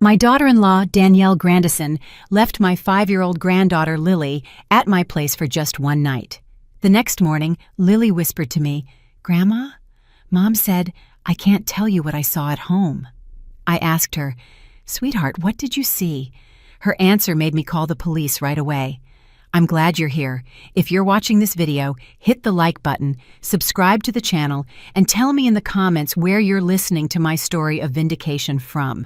My daughter-in-law, Danielle Grandison, left my 5-year-old granddaughter, Lily, at my place for just one night. The next morning, Lily whispered to me, "Grandma, Mom said, I can't tell you what I saw at home." I asked her, "Sweetheart, what did you see?" Her answer made me call the police right away. I'm glad you're here. If you're watching this video, hit the like button, subscribe to the channel, and tell me in the comments where you're listening to my story of vindication from.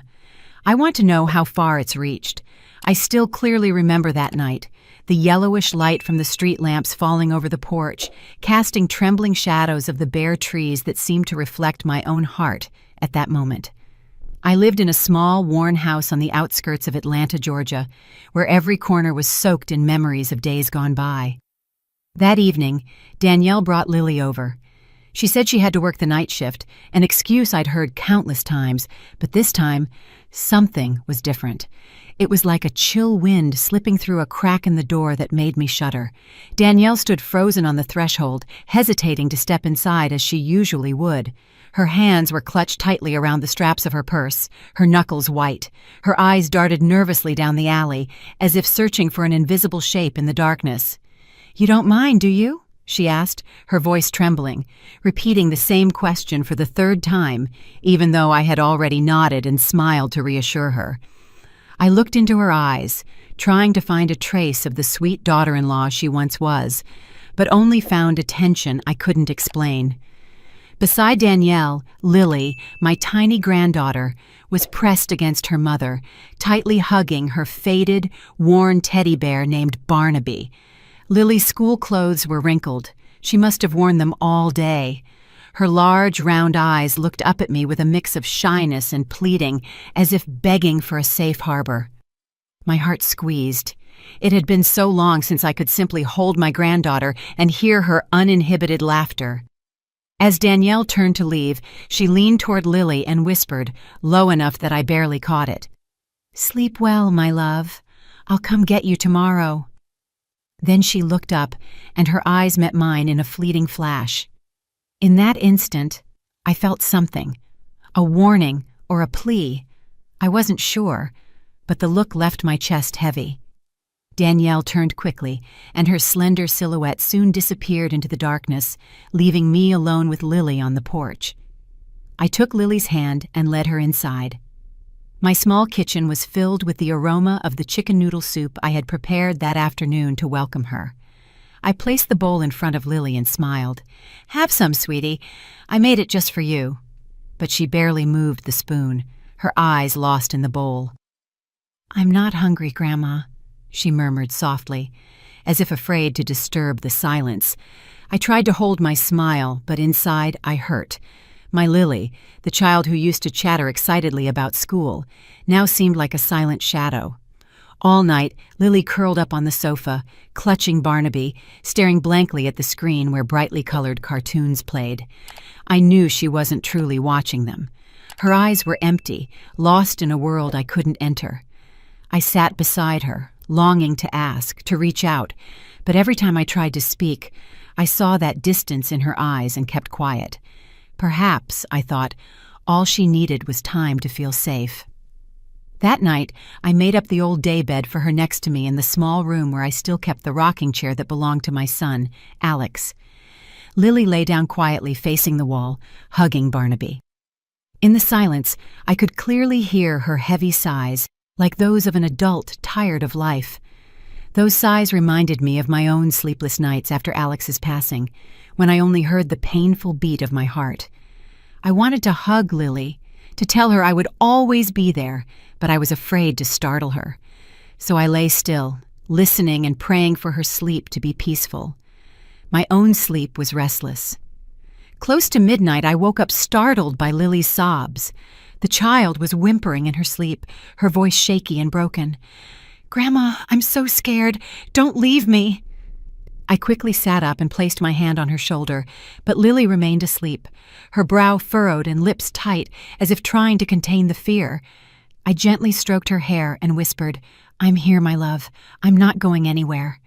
I want to know how far it's reached. I still clearly remember that night, the yellowish light from the street lamps falling over the porch, casting trembling shadows of the bare trees that seemed to reflect my own heart at that moment. I lived in a small, worn house on the outskirts of Atlanta, Georgia, where every corner was soaked in memories of days gone by. That evening, Danielle brought Lily over. She said she had to work the night shift, an excuse I'd heard countless times, but this time, something was different. It was like a chill wind slipping through a crack in the door that made me shudder. Danielle stood frozen on the threshold, hesitating to step inside as she usually would. Her hands were clutched tightly around the straps of her purse, her knuckles white. Her eyes darted nervously down the alley, as if searching for an invisible shape in the darkness. "You don't mind, do you?" she asked, her voice trembling, repeating the same question for the third time, even though I had already nodded and smiled to reassure her. I looked into her eyes, trying to find a trace of the sweet daughter-in-law she once was, but only found a tension I couldn't explain. Beside Danielle, Lily, my tiny granddaughter, was pressed against her mother, tightly hugging her faded, worn teddy bear named Barnaby. Lily's school clothes were wrinkled. She must have worn them all day. Her large, round eyes looked up at me with a mix of shyness and pleading, as if begging for a safe harbor. My heart squeezed. It had been so long since I could simply hold my granddaughter and hear her uninhibited laughter. As Danielle turned to leave, she leaned toward Lily and whispered, low enough that I barely caught it, "Sleep well, my love. I'll come get you tomorrow." Then she looked up, and her eyes met mine in a fleeting flash. In that instant, I felt something, a warning or a plea. I wasn't sure, but the look left my chest heavy. Danielle turned quickly, and her slender silhouette soon disappeared into the darkness, leaving me alone with Lily on the porch. I took Lily's hand and led her inside. My small kitchen was filled with the aroma of the chicken noodle soup I had prepared that afternoon to welcome her. I placed the bowl in front of Lily and smiled. "Have some, sweetie. I made it just for you." But she barely moved the spoon, her eyes lost in the bowl. "I'm not hungry, Grandma," she murmured softly, as if afraid to disturb the silence. I tried to hold my smile, but inside I hurt. My Lily, the child who used to chatter excitedly about school, now seemed like a silent shadow. All night, Lily curled up on the sofa, clutching Barnaby, staring blankly at the screen where brightly colored cartoons played. I knew she wasn't truly watching them. Her eyes were empty, lost in a world I couldn't enter. I sat beside her, longing to ask, to reach out, but every time I tried to speak, I saw that distance in her eyes and kept quiet. Perhaps, I thought, all she needed was time to feel safe. That night, I made up the old daybed for her next to me in the small room where I still kept the rocking chair that belonged to my son, Alex. Lily lay down quietly facing the wall, hugging Barnaby. In the silence, I could clearly hear her heavy sighs, like those of an adult tired of life. Those sighs reminded me of my own sleepless nights after Alex's passing, when I only heard the painful beat of my heart. I wanted to hug Lily, to tell her I would always be there, but I was afraid to startle her. So I lay still, listening and praying for her sleep to be peaceful. My own sleep was restless. Close to midnight, I woke up startled by Lily's sobs. The child was whimpering in her sleep, her voice shaky and broken. "Grandma, I'm so scared. Don't leave me." I quickly sat up and placed my hand on her shoulder, but Lily remained asleep, her brow furrowed and lips tight, as if trying to contain the fear. I gently stroked her hair and whispered, "I'm here, my love. I'm not going anywhere."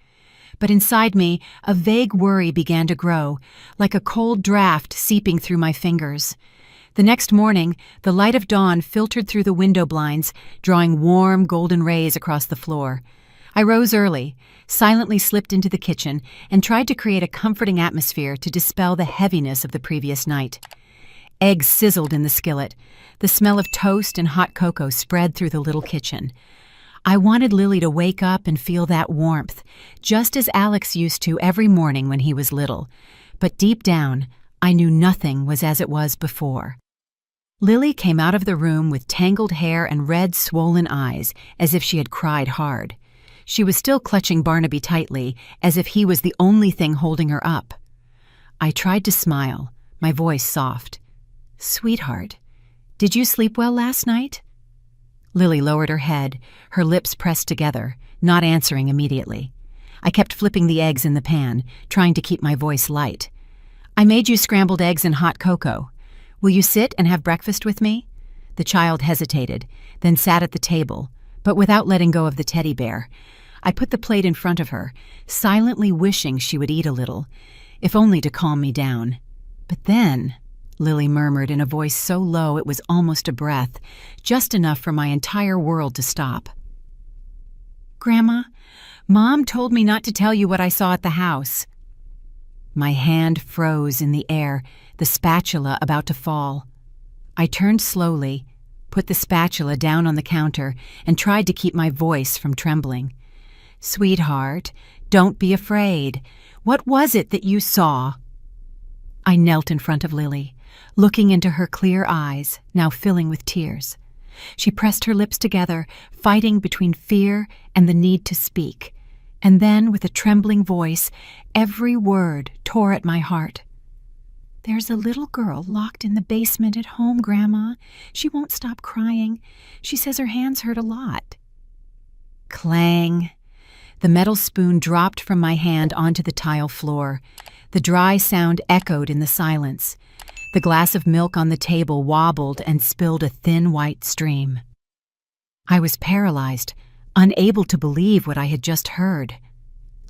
But inside me, a vague worry began to grow, like a cold draft seeping through my fingers. The next morning, the light of dawn filtered through the window blinds, drawing warm, golden rays across the floor. I rose early, silently slipped into the kitchen, and tried to create a comforting atmosphere to dispel the heaviness of the previous night. Eggs sizzled in the skillet. The smell of toast and hot cocoa spread through the little kitchen. I wanted Lily to wake up and feel that warmth, just as Alex used to every morning when he was little. But deep down, I knew nothing was as it was before. Lily came out of the room with tangled hair and red, swollen eyes, as if she had cried hard. She was still clutching Barnaby tightly, as if he was the only thing holding her up. I tried to smile, my voice soft. "Sweetheart, did you sleep well last night?" Lily lowered her head, her lips pressed together, not answering immediately. I kept flipping the eggs in the pan, trying to keep my voice light. "I made you scrambled eggs and hot cocoa. Will you sit and have breakfast with me?" The child hesitated, then sat at the table, but without letting go of the teddy bear. I put the plate in front of her, silently wishing she would eat a little, if only to calm me down. "But then," Lily murmured in a voice so low it was almost a breath, just enough for my entire world to stop. "Grandma, Mom told me not to tell you what I saw at the house." My hand froze in the air, the spatula about to fall. I turned slowly, put the spatula down on the counter, and tried to keep my voice from trembling. "Sweetheart, don't be afraid. What was it that you saw?" I knelt in front of Lily, looking into her clear eyes, now filling with tears. She pressed her lips together, fighting between fear and the need to speak. And then, with a trembling voice, every word tore at my heart. "There's a little girl locked in the basement at home, Grandma. She won't stop crying. She says her hands hurt a lot." Clang! The metal spoon dropped from my hand onto the tile floor. The dry sound echoed in the silence. The glass of milk on the table wobbled and spilled a thin white stream. I was paralyzed, unable to believe what I had just heard.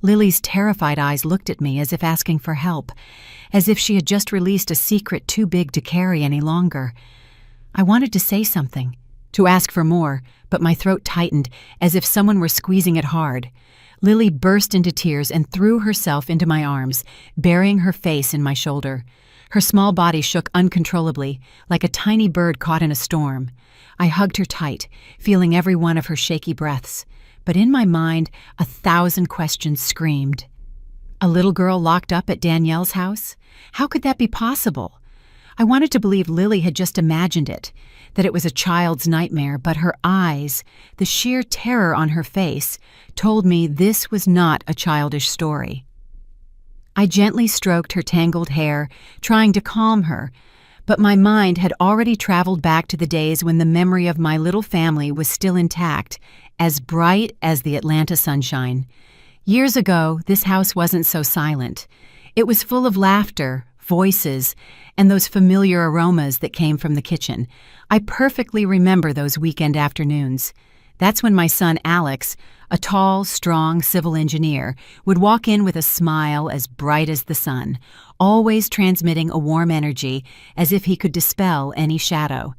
Lily's terrified eyes looked at me as if asking for help, as if she had just released a secret too big to carry any longer. I wanted to say something, to ask for more, but my throat tightened as if someone were squeezing it hard. Lily burst into tears and threw herself into my arms, burying her face in my shoulder. Her small body shook uncontrollably, like a tiny bird caught in a storm. I hugged her tight, feeling every one of her shaky breaths. But in my mind, 1,000 questions screamed. A little girl locked up at Danielle's house? How could that be possible? I wanted to believe Lily had just imagined it, that it was a child's nightmare, but her eyes, the sheer terror on her face, told me this was not a childish story. I gently stroked her tangled hair, trying to calm her, but my mind had already traveled back to the days when the memory of my little family was still intact, as bright as the Atlanta sunshine. Years ago, this house wasn't so silent. It was full of laughter, voices, and those familiar aromas that came from the kitchen. I perfectly remember those weekend afternoons. That's when my son Alex, a tall, strong civil engineer, would walk in with a smile as bright as the sun, always transmitting a warm energy as if he could dispel any shadow.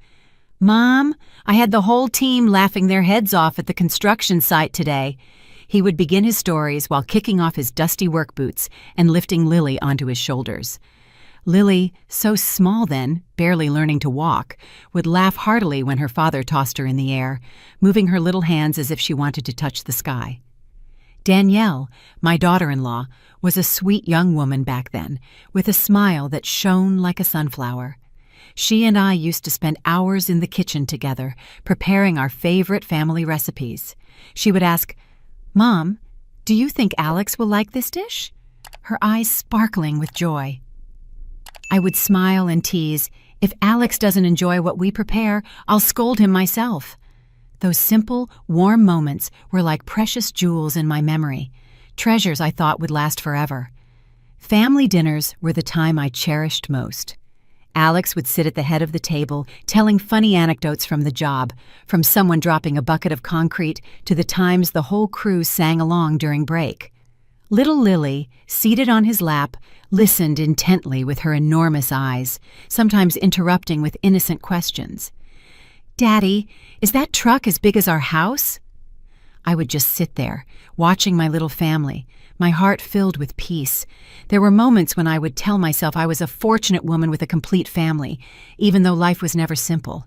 "Mom, I had the whole team laughing their heads off at the construction site today." He would begin his stories while kicking off his dusty work boots and lifting Lily onto his shoulders. Lily, so small then, barely learning to walk, would laugh heartily when her father tossed her in the air, moving her little hands as if she wanted to touch the sky. Danielle, my daughter-in-law, was a sweet young woman back then, with a smile that shone like a sunflower. She and I used to spend hours in the kitchen together, preparing our favorite family recipes. She would ask, "Mom, do you think Alex will like this dish?" Her eyes sparkling with joy. I would smile and tease, "If Alex doesn't enjoy what we prepare, I'll scold him myself." Those simple, warm moments were like precious jewels in my memory, treasures I thought would last forever. Family dinners were the time I cherished most. Alex would sit at the head of the table, telling funny anecdotes from the job, from someone dropping a bucket of concrete to the times the whole crew sang along during break. Little Lily, seated on his lap, listened intently with her enormous eyes, sometimes interrupting with innocent questions. "Daddy, is that truck as big as our house?" I would just sit there, watching my little family, my heart filled with peace. There were moments when I would tell myself I was a fortunate woman with a complete family, even though life was never simple.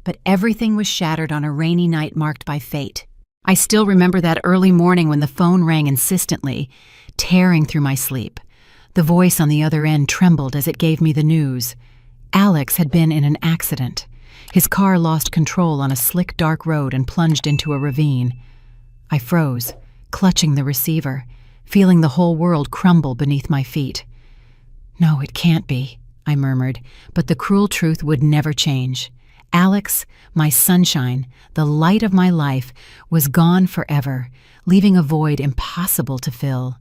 But everything was shattered on a rainy night marked by fate. I still remember that early morning when the phone rang insistently, tearing through my sleep. The voice on the other end trembled as it gave me the news. Alex had been in an accident. His car lost control on a slick, dark road and plunged into a ravine. I froze, clutching the receiver, feeling the whole world crumble beneath my feet. "No, it can't be," I murmured, but the cruel truth would never change. Alex, my sunshine, the light of my life, was gone forever, leaving a void impossible to fill.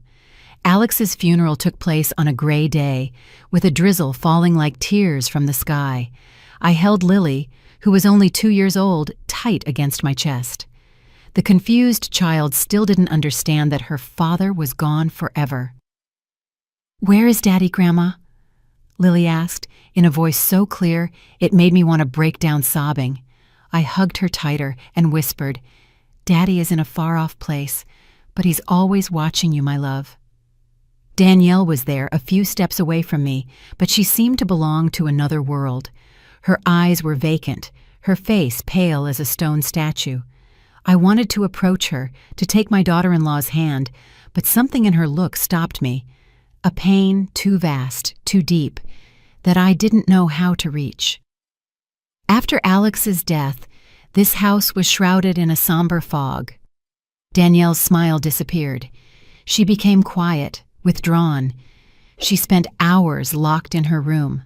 Alex's funeral took place on a gray day, with a drizzle falling like tears from the sky. I held Lily, who was only 2 years old, tight against my chest. The confused child still didn't understand that her father was gone forever. "Where is Daddy, Grandma?" Lily asked, in a voice so clear it made me want to break down sobbing. I hugged her tighter and whispered, "Daddy is in a far-off place, but he's always watching you, my love." Danielle was there, a few steps away from me, but she seemed to belong to another world. Her eyes were vacant, her face pale as a stone statue. I wanted to approach her, to take my daughter-in-law's hand, but something in her look stopped me. A pain too vast, too deep, that I didn't know how to reach. After Alex's death, this house was shrouded in a somber fog. Danielle's smile disappeared. She became quiet, withdrawn. She spent hours locked in her room.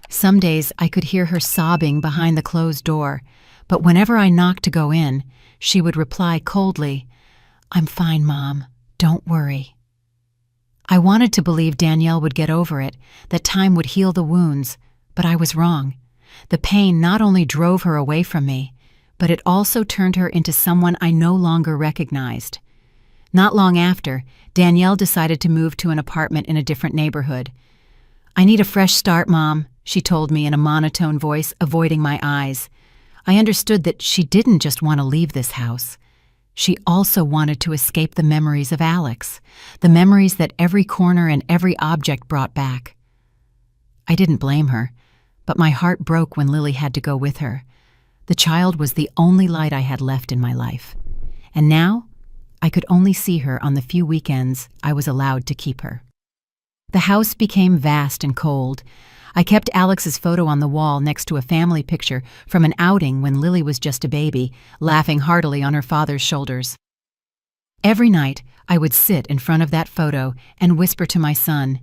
Some days I could hear her sobbing behind the closed door, but whenever I knocked to go in, she would reply coldly, "I'm fine, Mom. Don't worry." I wanted to believe Danielle would get over it, that time would heal the wounds, but I was wrong. The pain not only drove her away from me, but it also turned her into someone I no longer recognized. Not long after, Danielle decided to move to an apartment in a different neighborhood. "I need a fresh start, Mom," she told me in a monotone voice, avoiding my eyes. I understood that she didn't just want to leave this house. She also wanted to escape the memories of Alex, the memories that every corner and every object brought back. I didn't blame her, but my heart broke when Lily had to go with her. The child was the only light I had left in my life, and now I could only see her on the few weekends I was allowed to keep her. The house became vast and cold. I kept Alex's photo on the wall next to a family picture from an outing when Lily was just a baby, laughing heartily on her father's shoulders. Every night, I would sit in front of that photo and whisper to my son,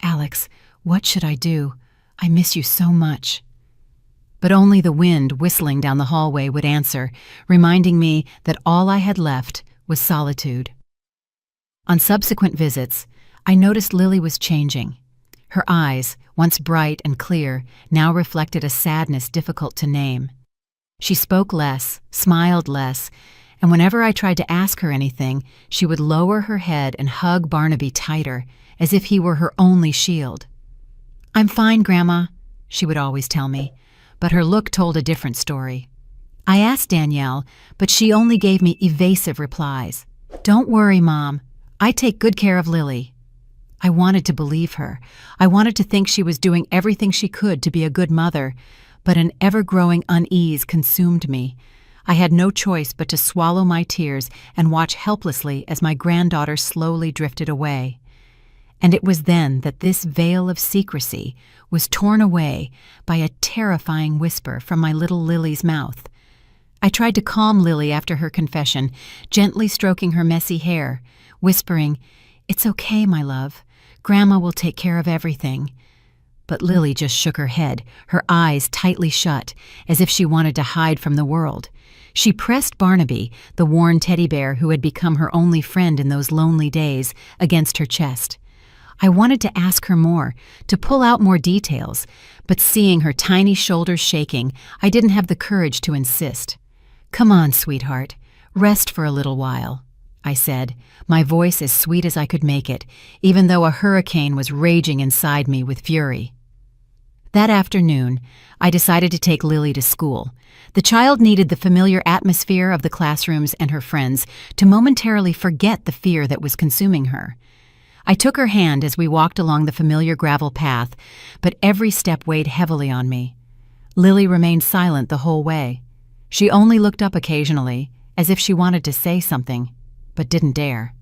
"Alex, what should I do? I miss you so much." But only the wind whistling down the hallway would answer, reminding me that all I had left was solitude. On subsequent visits, I noticed Lily was changing. Her eyes, once bright and clear, now reflected a sadness difficult to name. She spoke less, smiled less, and whenever I tried to ask her anything, she would lower her head and hug Barnaby tighter, as if he were her only shield. "I'm fine, Grandma," she would always tell me, but her look told a different story. I asked Danielle, but she only gave me evasive replies. "Don't worry, Mom. I take good care of Lily." I wanted to believe her. I wanted to think she was doing everything she could to be a good mother, but an ever-growing unease consumed me. I had no choice but to swallow my tears and watch helplessly as my granddaughter slowly drifted away. And it was then that this veil of secrecy was torn away by a terrifying whisper from my little Lily's mouth. I tried to calm Lily after her confession, gently stroking her messy hair, whispering, "It's okay, my love. Grandma will take care of everything." But Lily just shook her head, her eyes tightly shut, as if she wanted to hide from the world. She pressed Barnaby, the worn teddy bear who had become her only friend in those lonely days, against her chest. I wanted to ask her more, to pull out more details, but seeing her tiny shoulders shaking, I didn't have the courage to insist. "Come on, sweetheart. Rest for a little while. I said, my voice as sweet as I could make it, even though a hurricane was raging inside me with fury. That afternoon, I decided to take Lily to school. The child needed the familiar atmosphere of the classrooms and her friends to momentarily forget the fear that was consuming her. I took her hand as we walked along the familiar gravel path, but every step weighed heavily on me. Lily remained silent the whole way. She only looked up occasionally, as if she wanted to say something, but didn't dare.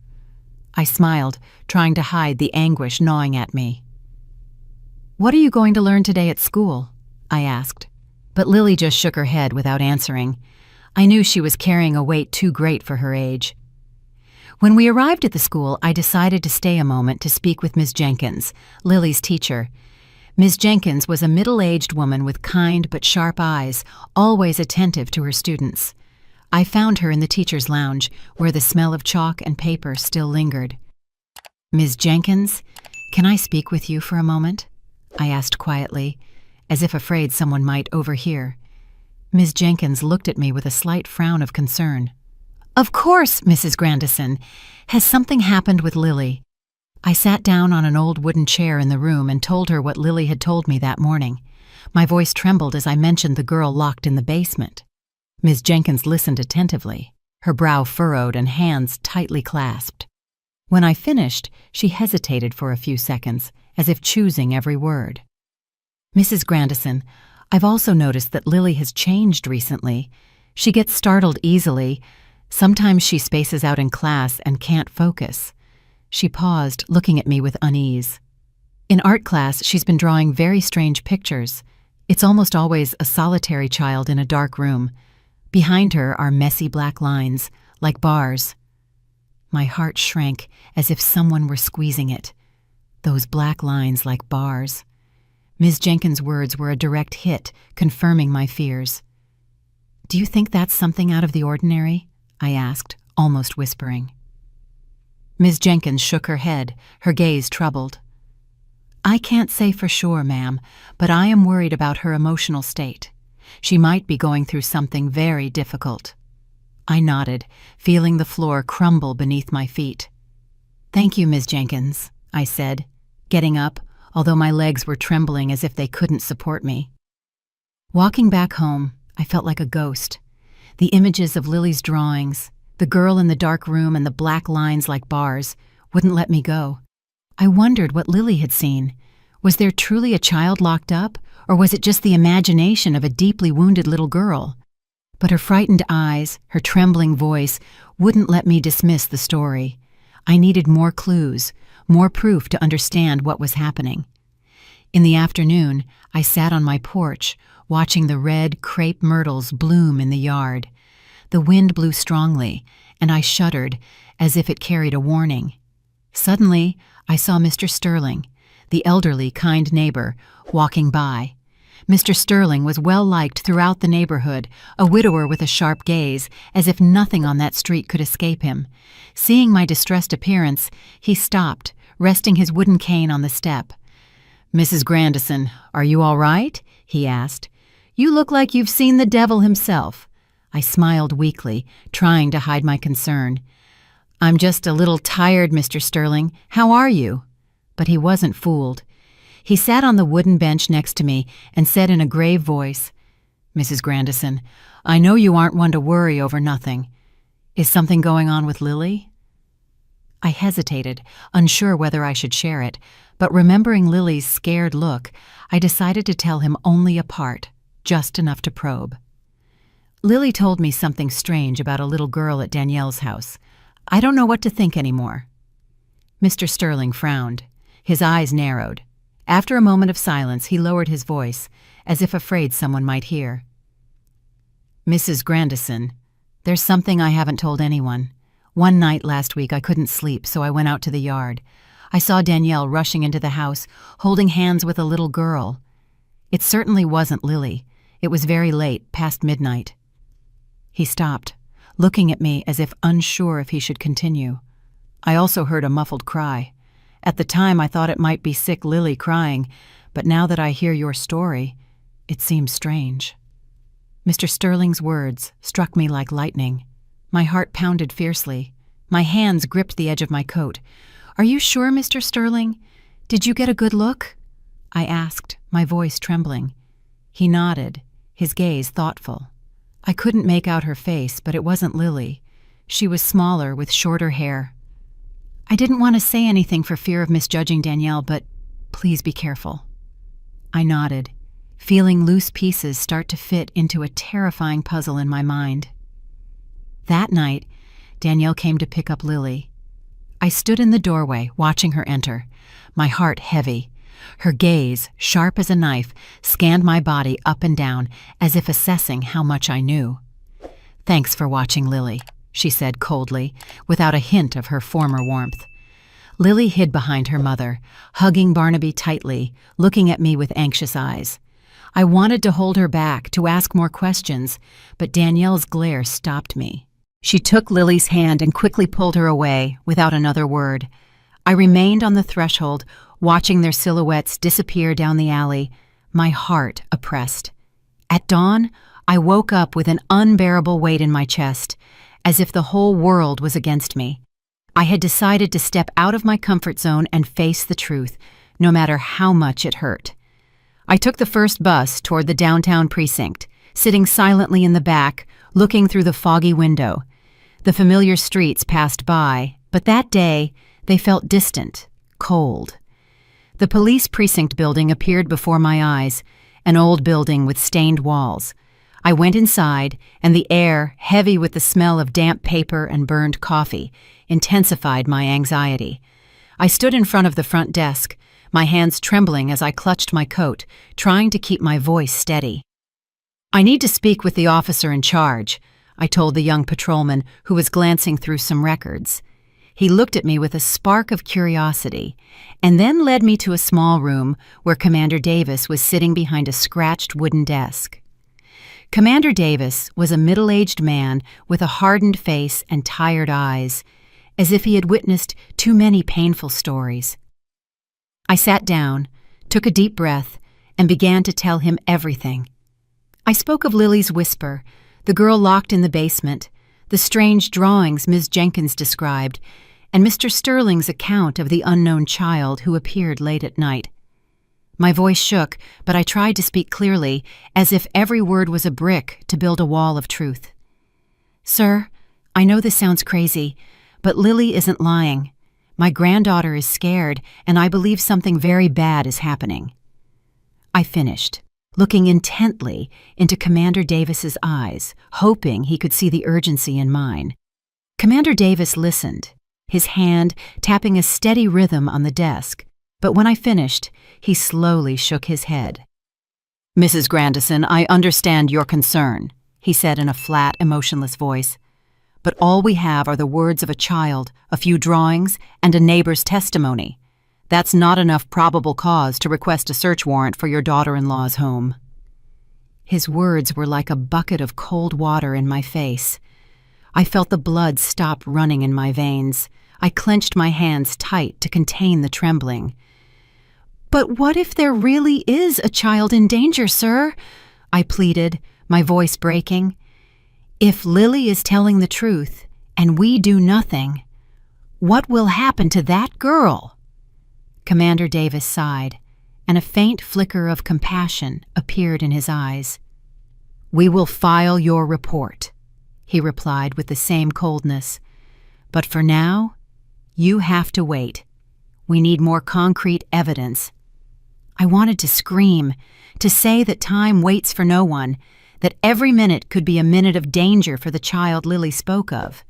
I smiled, trying to hide the anguish gnawing at me. "What are you going to learn today at school?" I asked, but Lily just shook her head without answering. I knew she was carrying a weight too great for her age. When we arrived at the school, I decided to stay a moment to speak with Ms. Jenkins, Lily's teacher. Ms. Jenkins was a middle-aged woman with kind but sharp eyes, always attentive to her students. I found her in the teacher's lounge, where the smell of chalk and paper still lingered. "Ms. Jenkins, can I speak with you for a moment?" I asked quietly, as if afraid someone might overhear. Ms. Jenkins looked at me with a slight frown of concern. "Of course, Mrs. Grandison. Has something happened with Lily?" I sat down on an old wooden chair in the room and told her what Lily had told me that morning. My voice trembled as I mentioned the girl locked in the basement. Ms. Jenkins listened attentively, her brow furrowed and hands tightly clasped. When I finished, she hesitated for a few seconds, as if choosing every word. "Mrs. Grandison, I've also noticed that Lily has changed recently. She gets startled easily. Sometimes she spaces out in class and can't focus." She paused, looking at me with unease. "In art class, she's been drawing very strange pictures. It's almost always a solitary child in a dark room. Behind her are messy black lines, like bars." My heart shrank as if someone were squeezing it. Those black lines like bars. Ms. Jenkins' words were a direct hit, confirming my fears. "Do you think that's something out of the ordinary?" I asked, almost whispering. Ms. Jenkins shook her head, her gaze troubled. "I can't say for sure, ma'am, but I am worried about her emotional state. She might be going through something very difficult." I nodded, feeling the floor crumble beneath my feet. "Thank you, Ms. Jenkins," I said, getting up, although my legs were trembling as if they couldn't support me. Walking back home, I felt like a ghost. The images of Lily's drawings, the girl in the dark room and the black lines like bars, wouldn't let me go. I wondered what Lily had seen. Was there truly a child locked up, or was it just the imagination of a deeply wounded little girl? But her frightened eyes, her trembling voice, wouldn't let me dismiss the story. I needed more clues, more proof to understand what was happening. In the afternoon, I sat on my porch, watching the red crepe myrtles bloom in the yard. The wind blew strongly, and I shuddered, as if it carried a warning. Suddenly, I saw Mr. Sterling, the elderly, kind neighbor, walking by. Mr. Sterling was well-liked throughout the neighborhood, a widower with a sharp gaze, as if nothing on that street could escape him. Seeing my distressed appearance, he stopped, resting his wooden cane on the step. "Mrs. Grandison, are you all right?" he asked. "You look like you've seen the devil himself." I smiled weakly, trying to hide my concern. "I'm just a little tired, Mr. Sterling. How are you?" But he wasn't fooled. He sat on the wooden bench next to me and said in a grave voice, "Mrs. Grandison, I know you aren't one to worry over nothing. Is something going on with Lily?" I hesitated, unsure whether I should share it, but remembering Lily's scared look, I decided to tell him only a part, just enough to probe. "Lily told me something strange about a little girl at Danielle's house. I don't know what to think anymore." Mr. Sterling frowned. His eyes narrowed. After a moment of silence, he lowered his voice, as if afraid someone might hear. "Mrs. Grandison, there's something I haven't told anyone. One night last week I couldn't sleep, so I went out to the yard. I saw Danielle rushing into the house, holding hands with a little girl. It certainly wasn't Lily. It was very late, past midnight." He stopped, looking at me as if unsure if he should continue. I also heard a muffled cry. At the time I thought it might be sick Lily crying, but now that I hear your story, it seems strange. Mr. Sterling's words struck me like lightning. My heart pounded fiercely. My hands gripped the edge of my coat. "Are you sure, Mr. Sterling? Did you get a good look?" I asked, my voice trembling. He nodded, his gaze thoughtful. I couldn't make out her face, but it wasn't Lily. She was smaller, with shorter hair. "I didn't want to say anything for fear of misjudging Danielle, but please be careful." I nodded, feeling loose pieces start to fit into a terrifying puzzle in my mind. That night, Danielle came to pick up Lily. I stood in the doorway, watching her enter, my heart heavy. Her gaze, sharp as a knife, scanned my body up and down, as if assessing how much I knew. "Thanks for watching, Lily," she said coldly, without a hint of her former warmth. Lily hid behind her mother, hugging Barnaby tightly, looking at me with anxious eyes. I wanted to hold her back, to ask more questions, but Danielle's glare stopped me. She took Lily's hand and quickly pulled her away, without another word. I remained on the threshold, watching their silhouettes disappear down the alley, my heart oppressed. At dawn, I woke up with an unbearable weight in my chest, as if the whole world was against me. I had decided to step out of my comfort zone and face the truth, no matter how much it hurt. I took the first bus toward the downtown precinct, sitting silently in the back, looking through the foggy window. The familiar streets passed by, but that day they felt distant, cold. The police precinct building appeared before my eyes, an old building with stained walls. I went inside, and the air, heavy with the smell of damp paper and burned coffee, intensified my anxiety. I stood in front of the front desk, my hands trembling as I clutched my coat, trying to keep my voice steady. "I need to speak with the officer in charge," I told the young patrolman who was glancing through some records. He looked at me with a spark of curiosity, and then led me to a small room where Commander Davis was sitting behind a scratched wooden desk. Commander Davis was a middle-aged man with a hardened face and tired eyes, as if he had witnessed too many painful stories. I sat down, took a deep breath, and began to tell him everything. I spoke of Lily's whisper, the girl locked in the basement, the strange drawings Ms. Jenkins described, and Mr. Sterling's account of the unknown child who appeared late at night. My voice shook, but I tried to speak clearly, as if every word was a brick to build a wall of truth. "Sir, I know this sounds crazy, but Lily isn't lying. My granddaughter is scared, and I believe something very bad is happening." I finished, looking intently into Commander Davis's eyes, hoping he could see the urgency in mine. Commander Davis listened, his hand tapping a steady rhythm on the desk, but when I finished, he slowly shook his head. "Mrs. Grandison, I understand your concern," he said in a flat, emotionless voice. "But all we have are the words of a child, a few drawings, and a neighbor's testimony. That's not enough probable cause to request a search warrant for your daughter-in-law's home." His words were like a bucket of cold water in my face. I felt the blood stop running in my veins. I clenched my hands tight to contain the trembling. "But what if there really is a child in danger, sir?" I pleaded, my voice breaking. "If Lily is telling the truth, and we do nothing, what will happen to that girl?" Commander Davis sighed, and a faint flicker of compassion appeared in his eyes. "We will file your report," he replied with the same coldness. "But for now, you have to wait. We need more concrete evidence." I wanted to scream, to say that time waits for no one, that every minute could be a minute of danger for the child Lily spoke of.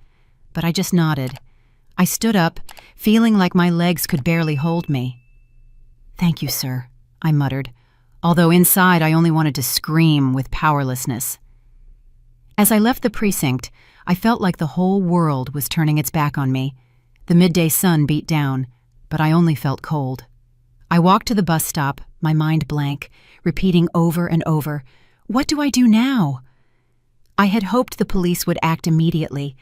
But I just nodded. I stood up, feeling like my legs could barely hold me. "Thank you, sir," I muttered, although inside I only wanted to scream with powerlessness. As I left the precinct, I felt like the whole world was turning its back on me. The midday sun beat down, but I only felt cold. I walked to the bus stop, my mind blank, repeating over and over, "What do I do now?" I had hoped the police would act immediately,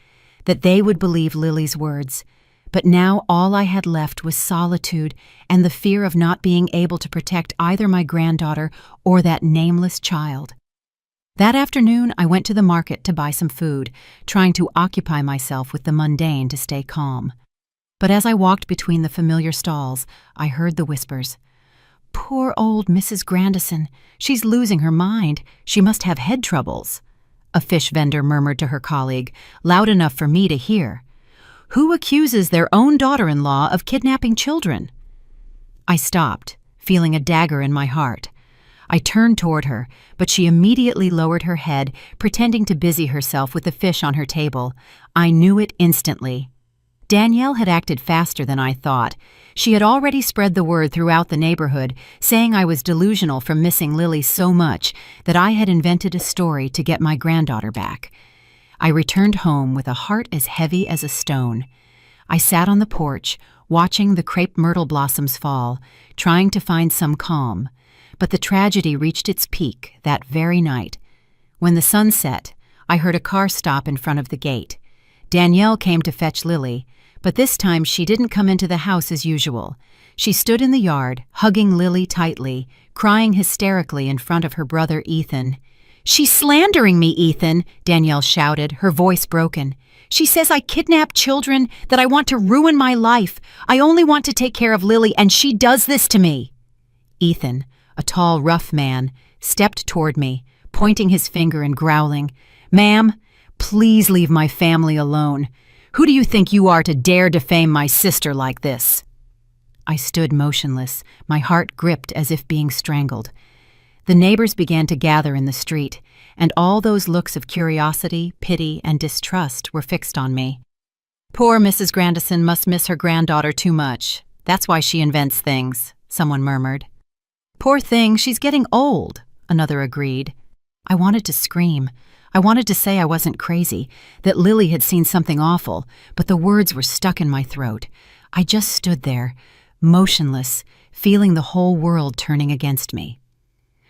that they would believe Lily's words, but now all I had left was solitude and the fear of not being able to protect either my granddaughter or that nameless child. That afternoon, I went to the market to buy some food, trying to occupy myself with the mundane to stay calm. But as I walked between the familiar stalls, I heard the whispers. "Poor old Mrs. Grandison. She's losing her mind. She must have head troubles," a fish vendor murmured to her colleague, loud enough for me to hear. "Who accuses their own daughter-in-law of kidnapping children?" I stopped, feeling a dagger in my heart. I turned toward her, but she immediately lowered her head, pretending to busy herself with the fish on her table. I knew it instantly. Danielle had acted faster than I thought. She had already spread the word throughout the neighborhood, saying I was delusional from missing Lily so much that I had invented a story to get my granddaughter back. I returned home with a heart as heavy as a stone. I sat on the porch, watching the crepe myrtle blossoms fall, trying to find some calm. But the tragedy reached its peak that very night. When the sun set, I heard a car stop in front of the gate. Danielle came to fetch Lily, but this time she didn't come into the house as usual. She stood in the yard, hugging Lily tightly, crying hysterically in front of her brother Ethan. "She's slandering me, Ethan," Danielle shouted, her voice broken. "She says I kidnap children, that I want to ruin my life. I only want to take care of Lily, and she does this to me." Ethan, a tall, rough man, stepped toward me, pointing his finger and growling, "Ma'am, please leave my family alone. Who do you think you are to dare defame my sister like this?" I stood motionless, my heart gripped as if being strangled. The neighbors began to gather in the street, and all those looks of curiosity, pity, and distrust were fixed on me. "Poor Mrs. Grandison must miss her granddaughter too much. That's why she invents things," someone murmured. "Poor thing, she's getting old," another agreed. I wanted to scream. I wanted to say I wasn't crazy, that Lily had seen something awful, but the words were stuck in my throat. I just stood there, motionless, feeling the whole world turning against me.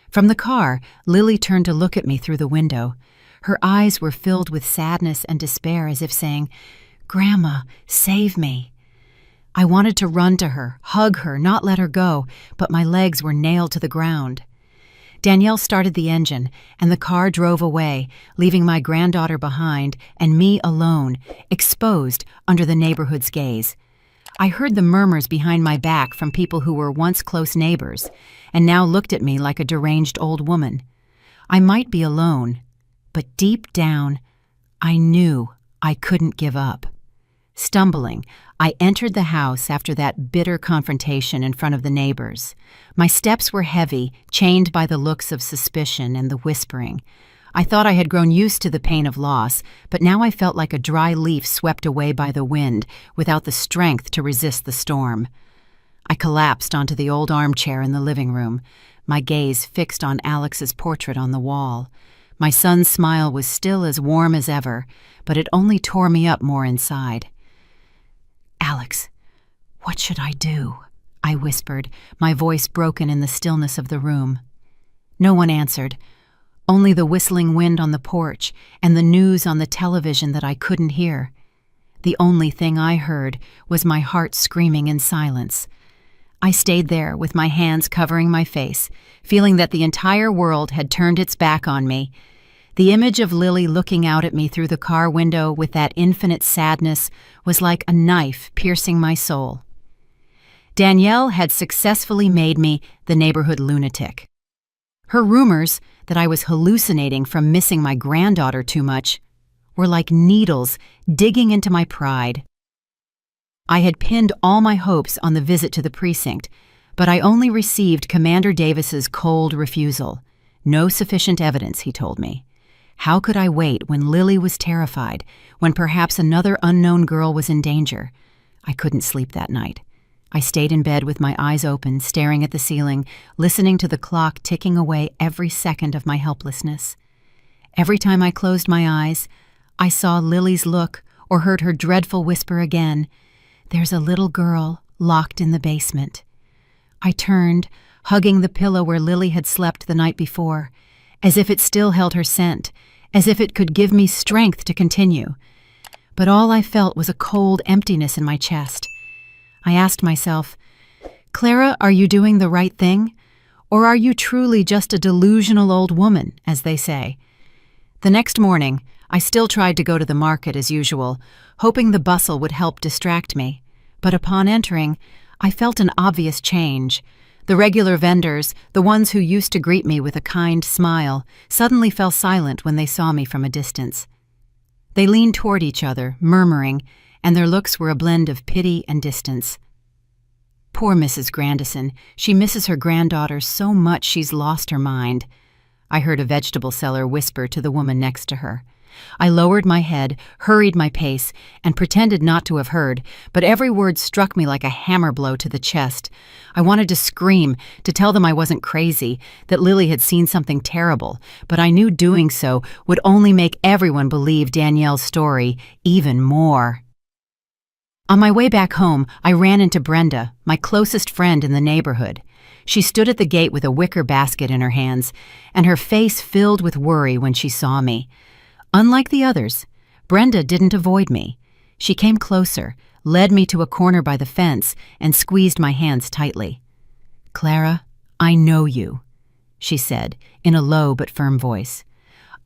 From the car, Lily turned to look at me through the window. Her eyes were filled with sadness and despair, as if saying, "Grandma, save me." I wanted to run to her, hug her, not let her go, but my legs were nailed to the ground. Danielle started the engine, and the car drove away, leaving my granddaughter behind and me alone, exposed under the neighborhood's gaze. I heard the murmurs behind my back from people who were once close neighbors, and now looked at me like a deranged old woman. I might be alone, but deep down, I knew I couldn't give up. Stumbling, I entered the house after that bitter confrontation in front of the neighbors. My steps were heavy, chained by the looks of suspicion and the whispering. I thought I had grown used to the pain of loss, but now I felt like a dry leaf swept away by the wind, without the strength to resist the storm. I collapsed onto the old armchair in the living room, my gaze fixed on Alex's portrait on the wall. My son's smile was still as warm as ever, but it only tore me up more inside. "Alex, what should I do?" I whispered, my voice broken in the stillness of the room. No one answered, only the whistling wind on the porch and the news on the television that I couldn't hear. The only thing I heard was my heart screaming in silence. I stayed there with my hands covering my face, feeling that the entire world had turned its back on me. The image of Lily looking out at me through the car window with that infinite sadness was like a knife piercing my soul. Danielle had successfully made me the neighborhood lunatic. Her rumors that I was hallucinating from missing my granddaughter too much were like needles digging into my pride. I had pinned all my hopes on the visit to the precinct, but I only received Commander Davis's cold refusal. No sufficient evidence, he told me. How could I wait when Lily was terrified, when perhaps another unknown girl was in danger? I couldn't sleep that night. I stayed in bed with my eyes open, staring at the ceiling, listening to the clock ticking away every second of my helplessness. Every time I closed my eyes, I saw Lily's look or heard her dreadful whisper again, "There's a little girl locked in the basement." I turned, hugging the pillow where Lily had slept the night before, as if it still held her scent, as if it could give me strength to continue. But all I felt was a cold emptiness in my chest. I asked myself, "Clara, are you doing the right thing? Or are you truly just a delusional old woman, as they say? The next morning, I still tried to go to the market as usual, hoping the bustle would help distract me. But upon entering, I felt an obvious change. The regular vendors, the ones who used to greet me with a kind smile, suddenly fell silent when they saw me from a distance. They leaned toward each other, murmuring, and their looks were a blend of pity and distance. Poor Mrs. Grandison, she misses her granddaughter so much she's lost her mind, I heard a vegetable seller whisper to the woman next to her. I lowered my head, hurried my pace, and pretended not to have heard, but every word struck me like a hammer blow to the chest. I wanted to scream, to tell them I wasn't crazy, that Lily had seen something terrible, but I knew doing so would only make everyone believe Danielle's story even more. On my way back home, I ran into Brenda, my closest friend in the neighborhood. She stood at the gate with a wicker basket in her hands, and her face filled with worry when she saw me. Unlike the others, Brenda didn't avoid me. She came closer, led me to a corner by the fence, and squeezed my hands tightly. "Clara, I know you," she said, in a low but firm voice.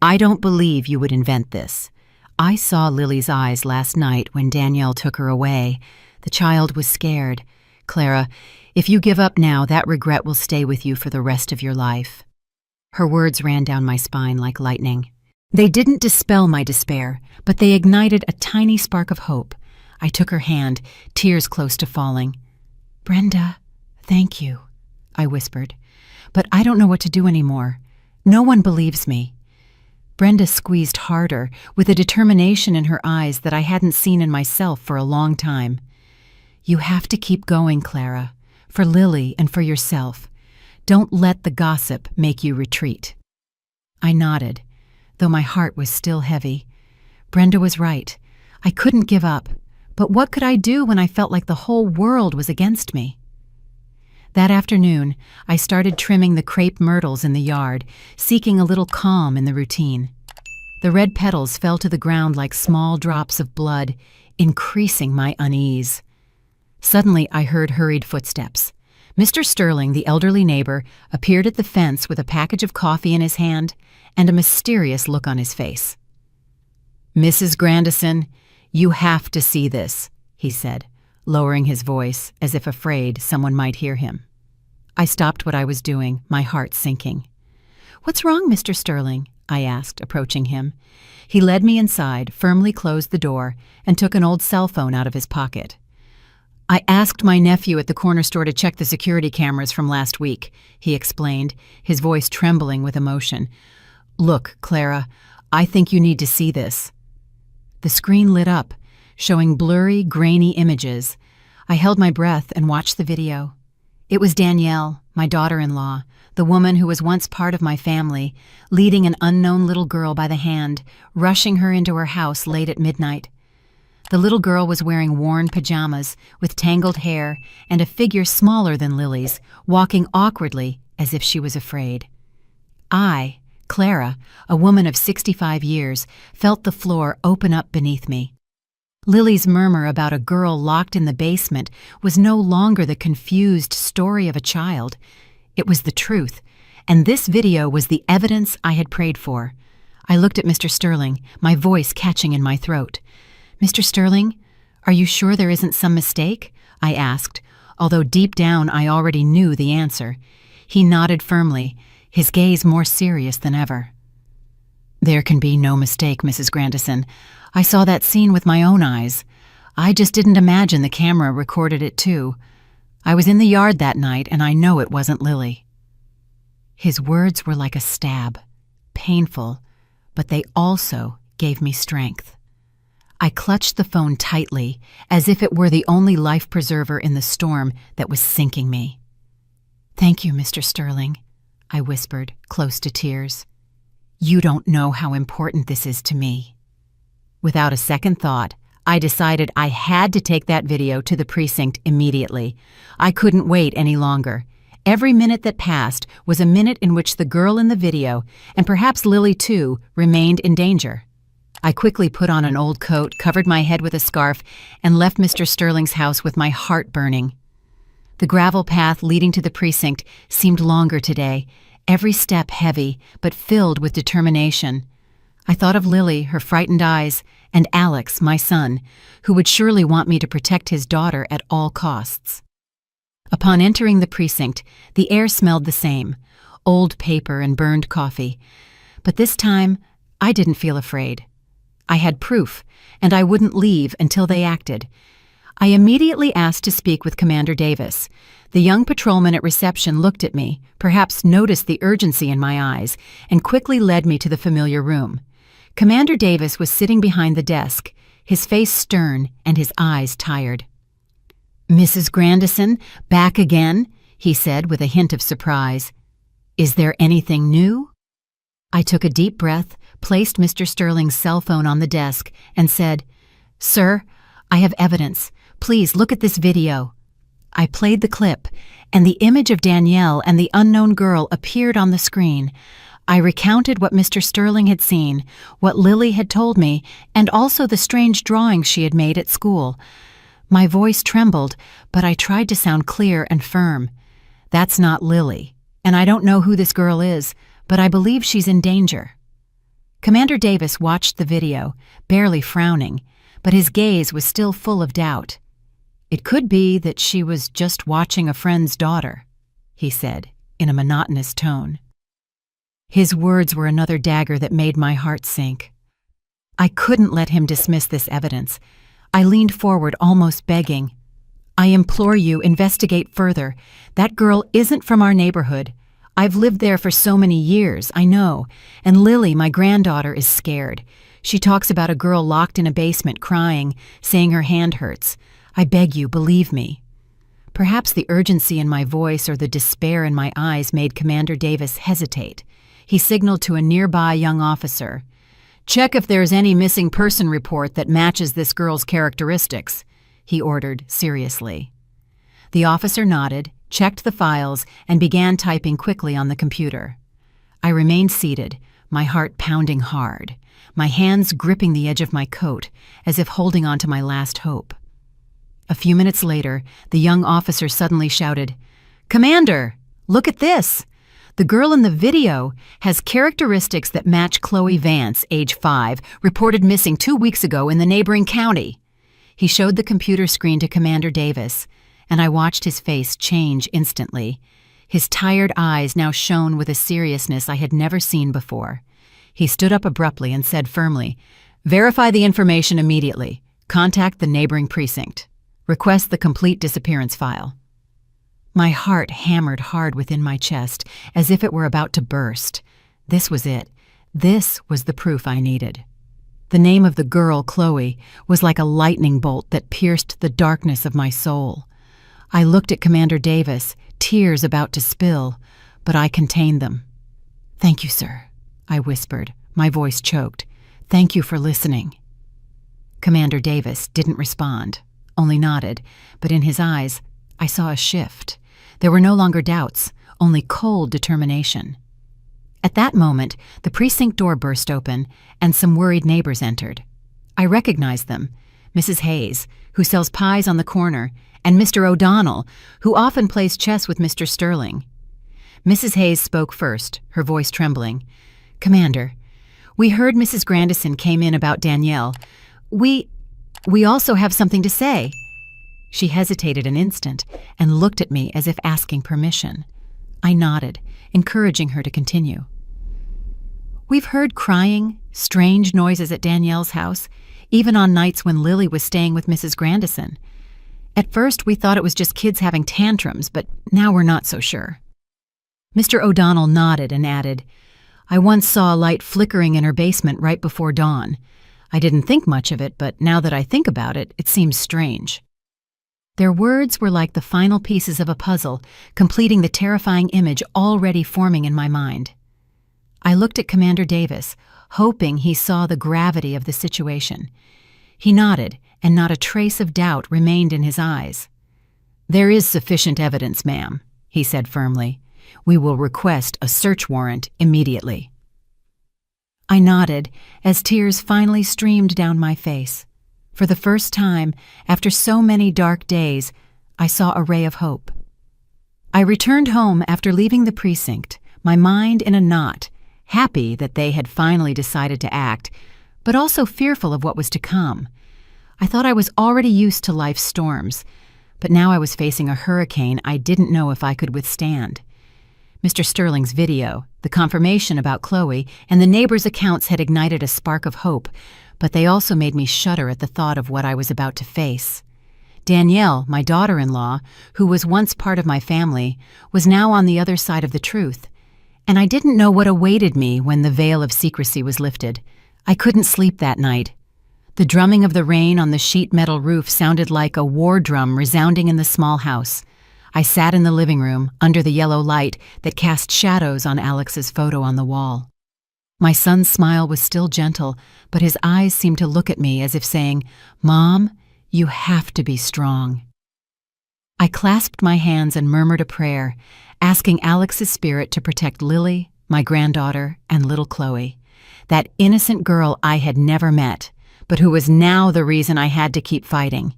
"I don't believe you would invent this. I saw Lily's eyes last night when Danielle took her away. The child was scared. Clara, if you give up now, that regret will stay with you for the rest of your life." Her words ran down my spine like lightning. They didn't dispel my despair, but they ignited a tiny spark of hope. I took her hand, tears close to falling. "Brenda, thank you," I whispered. "But I don't know what to do anymore. No one believes me." Brenda squeezed harder, with a determination in her eyes that I hadn't seen in myself for a long time. "You have to keep going, Clara, for Lily and for yourself. Don't let the gossip make you retreat." I nodded, though my heart was still heavy. Brenda was right. I couldn't give up. But what could I do when I felt like the whole world was against me? That afternoon, I started trimming the crepe myrtles in the yard, seeking a little calm in the routine. The red petals fell to the ground like small drops of blood, increasing my unease. Suddenly, I heard hurried footsteps. Mr. Sterling, the elderly neighbor, appeared at the fence with a package of coffee in his hand and a mysterious look on his face. "Mrs. Grandison, you have to see this," he said, lowering his voice as if afraid someone might hear him. I stopped what I was doing, my heart sinking. "What's wrong, Mr. Sterling?" I asked, approaching him. He led me inside, firmly closed the door, and took an old cell phone out of his pocket. "I asked my nephew at the corner store to check the security cameras from last week," he explained, his voice trembling with emotion. "Look, Clara, I think you need to see this." The screen lit up, showing blurry, grainy images. I held my breath and watched the video. It was Danielle, my daughter-in-law, the woman who was once part of my family, leading an unknown little girl by the hand, rushing her into her house late at midnight. The little girl was wearing worn pajamas with tangled hair and a figure smaller than Lily's, walking awkwardly as if she was afraid. I, Clara, a woman of 65 years, felt the floor open up beneath me. Lily's murmur about a girl locked in the basement was no longer the confused story of a child. It was the truth, and this video was the evidence I had prayed for. I looked at Mr. Sterling, my voice catching in my throat. "Mr. Sterling, are you sure there isn't some mistake?" I asked, although deep down I already knew the answer. He nodded firmly, his gaze more serious than ever. "There can be no mistake, Mrs. Grandison. I saw that scene with my own eyes. I just didn't imagine the camera recorded it too. I was in the yard that night, and I know it wasn't Lily." His words were like a stab, painful, but they also gave me strength. I clutched the phone tightly, as if it were the only life preserver in the storm that was sinking me. "Thank you, Mr. Sterling," I whispered, close to tears. "You don't know how important this is to me." Without a second thought, I decided I had to take that video to the precinct immediately. I couldn't wait any longer. Every minute that passed was a minute in which the girl in the video, and perhaps Lily too, remained in danger. I quickly put on an old coat, covered my head with a scarf, and left Mr. Sterling's house with my heart burning. The gravel path leading to the precinct seemed longer today, every step heavy, but filled with determination. I thought of Lily, her frightened eyes, and Alex, my son, who would surely want me to protect his daughter at all costs. Upon entering the precinct, the air smelled the same, old paper and burned coffee. But this time, I didn't feel afraid. I had proof, and I wouldn't leave until they acted. I immediately asked to speak with Commander Davis. The young patrolman at reception looked at me, perhaps noticed the urgency in my eyes, and quickly led me to the familiar room. Commander Davis was sitting behind the desk, his face stern and his eyes tired. "Mrs. Grandison, back again?" he said with a hint of surprise. "Is there anything new?" I took a deep breath, placed Mr. Sterling's cell phone on the desk, and said, "Sir, I have evidence. Please look at this video." I played the clip, and the image of Danielle and the unknown girl appeared on the screen. I recounted what Mr. Sterling had seen, what Lily had told me, and also the strange drawings she had made at school. My voice trembled, but I tried to sound clear and firm. "That's not Lily, and I don't know who this girl is, but I believe she's in danger." Commander Davis watched the video, barely frowning, but his gaze was still full of doubt. "It could be that she was just watching a friend's daughter," he said, in a monotonous tone. His words were another dagger that made my heart sink. I couldn't let him dismiss this evidence. I leaned forward, almost begging. "I implore you, investigate further. That girl isn't from our neighborhood. I've lived there for so many years, I know, and Lily, my granddaughter, is scared. She talks about a girl locked in a basement crying, saying her hand hurts. I beg you, believe me." Perhaps the urgency in my voice or the despair in my eyes made Commander Davis hesitate. He signaled to a nearby young officer. "Check if there's any missing person report that matches this girl's characteristics," he ordered seriously. The officer nodded, checked the files, and began typing quickly on the computer. I remained seated, my heart pounding hard, my hands gripping the edge of my coat, as if holding on to my last hope. A few minutes later, the young officer suddenly shouted, "Commander, look at this! The girl in the video has characteristics that match Chloe Vance, age 5, reported missing 2 weeks ago in the neighboring county." He showed the computer screen to Commander Davis, and I watched his face change instantly. His tired eyes now shone with a seriousness I had never seen before. He stood up abruptly and said firmly, "Verify the information immediately. Contact the neighboring precinct. Request the complete disappearance file." My heart hammered hard within my chest, as if it were about to burst. This was it. This was the proof I needed. The name of the girl, Chloe, was like a lightning bolt that pierced the darkness of my soul. I looked at Commander Davis, tears about to spill, but I contained them. "Thank you, sir," I whispered, my voice choked. "Thank you for listening." Commander Davis didn't respond, only nodded, but in his eyes, I saw a shift. There were no longer doubts, only cold determination. At that moment, the precinct door burst open, and some worried neighbors entered. I recognized them, Mrs. Hayes, who sells pies on the corner, and Mr. O'Donnell, who often plays chess with Mr. Sterling. Mrs. Hayes spoke first, her voice trembling. "Commander, we heard Mrs. Grandison came in about Danielle. We also have something to say." She hesitated an instant and looked at me as if asking permission. I nodded, encouraging her to continue. "We've heard crying, strange noises at Danielle's house, even on nights when Lily was staying with Mrs. Grandison. At first, we thought it was just kids having tantrums, but now we're not so sure." Mr. O'Donnell nodded and added, "I once saw a light flickering in her basement right before dawn. I didn't think much of it, but now that I think about it, it seems strange." Their words were like the final pieces of a puzzle, completing the terrifying image already forming in my mind. I looked at Commander Davis, hoping he saw the gravity of the situation. He nodded, and not a trace of doubt remained in his eyes. "There is sufficient evidence, ma'am," he said firmly. "We will request a search warrant immediately." I nodded as tears finally streamed down my face. For the first time, after so many dark days, I saw a ray of hope. I returned home after leaving the precinct, my mind in a knot, happy that they had finally decided to act, but also fearful of what was to come. I thought I was already used to life's storms, but now I was facing a hurricane I didn't know if I could withstand. Mr. Sterling's video, the confirmation about Chloe, and the neighbors' accounts had ignited a spark of hope, but they also made me shudder at the thought of what I was about to face. Danielle, my daughter-in-law, who was once part of my family, was now on the other side of the truth, and I didn't know what awaited me when the veil of secrecy was lifted. I couldn't sleep that night. The drumming of the rain on the sheet metal roof sounded like a war drum resounding in the small house. I sat in the living room, under the yellow light that cast shadows on Alex's photo on the wall. My son's smile was still gentle, but his eyes seemed to look at me as if saying, "Mom, you have to be strong." I clasped my hands and murmured a prayer, asking Alex's spirit to protect Lily, my granddaughter, and little Chloe, that innocent girl I had never met, but who was now the reason I had to keep fighting.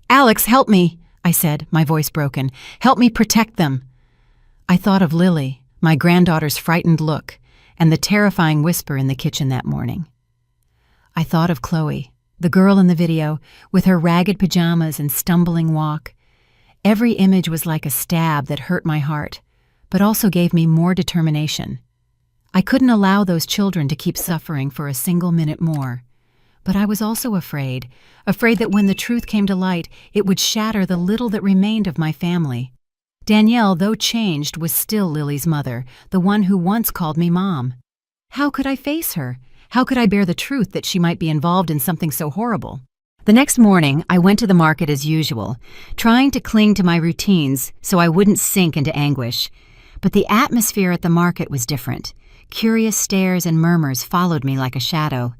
"Alex, help me," I said, my voice broken. "Help me protect them." I thought of Lily, my granddaughter's frightened look, and the terrifying whisper in the kitchen that morning. I thought of Chloe, the girl in the video, with her ragged pajamas and stumbling walk. Every image was like a stab that hurt my heart, but also gave me more determination. I couldn't allow those children to keep suffering for a single minute more. But I was also afraid that when the truth came to light, it would shatter the little that remained of my family. Danielle, though changed, was still Lily's mother, the one who once called me Mom. How could I face her? How could I bear the truth that she might be involved in something so horrible? The next morning, I went to the market as usual, trying to cling to my routines so I wouldn't sink into anguish. But the atmosphere at the market was different. Curious stares and murmurs followed me like a shadow.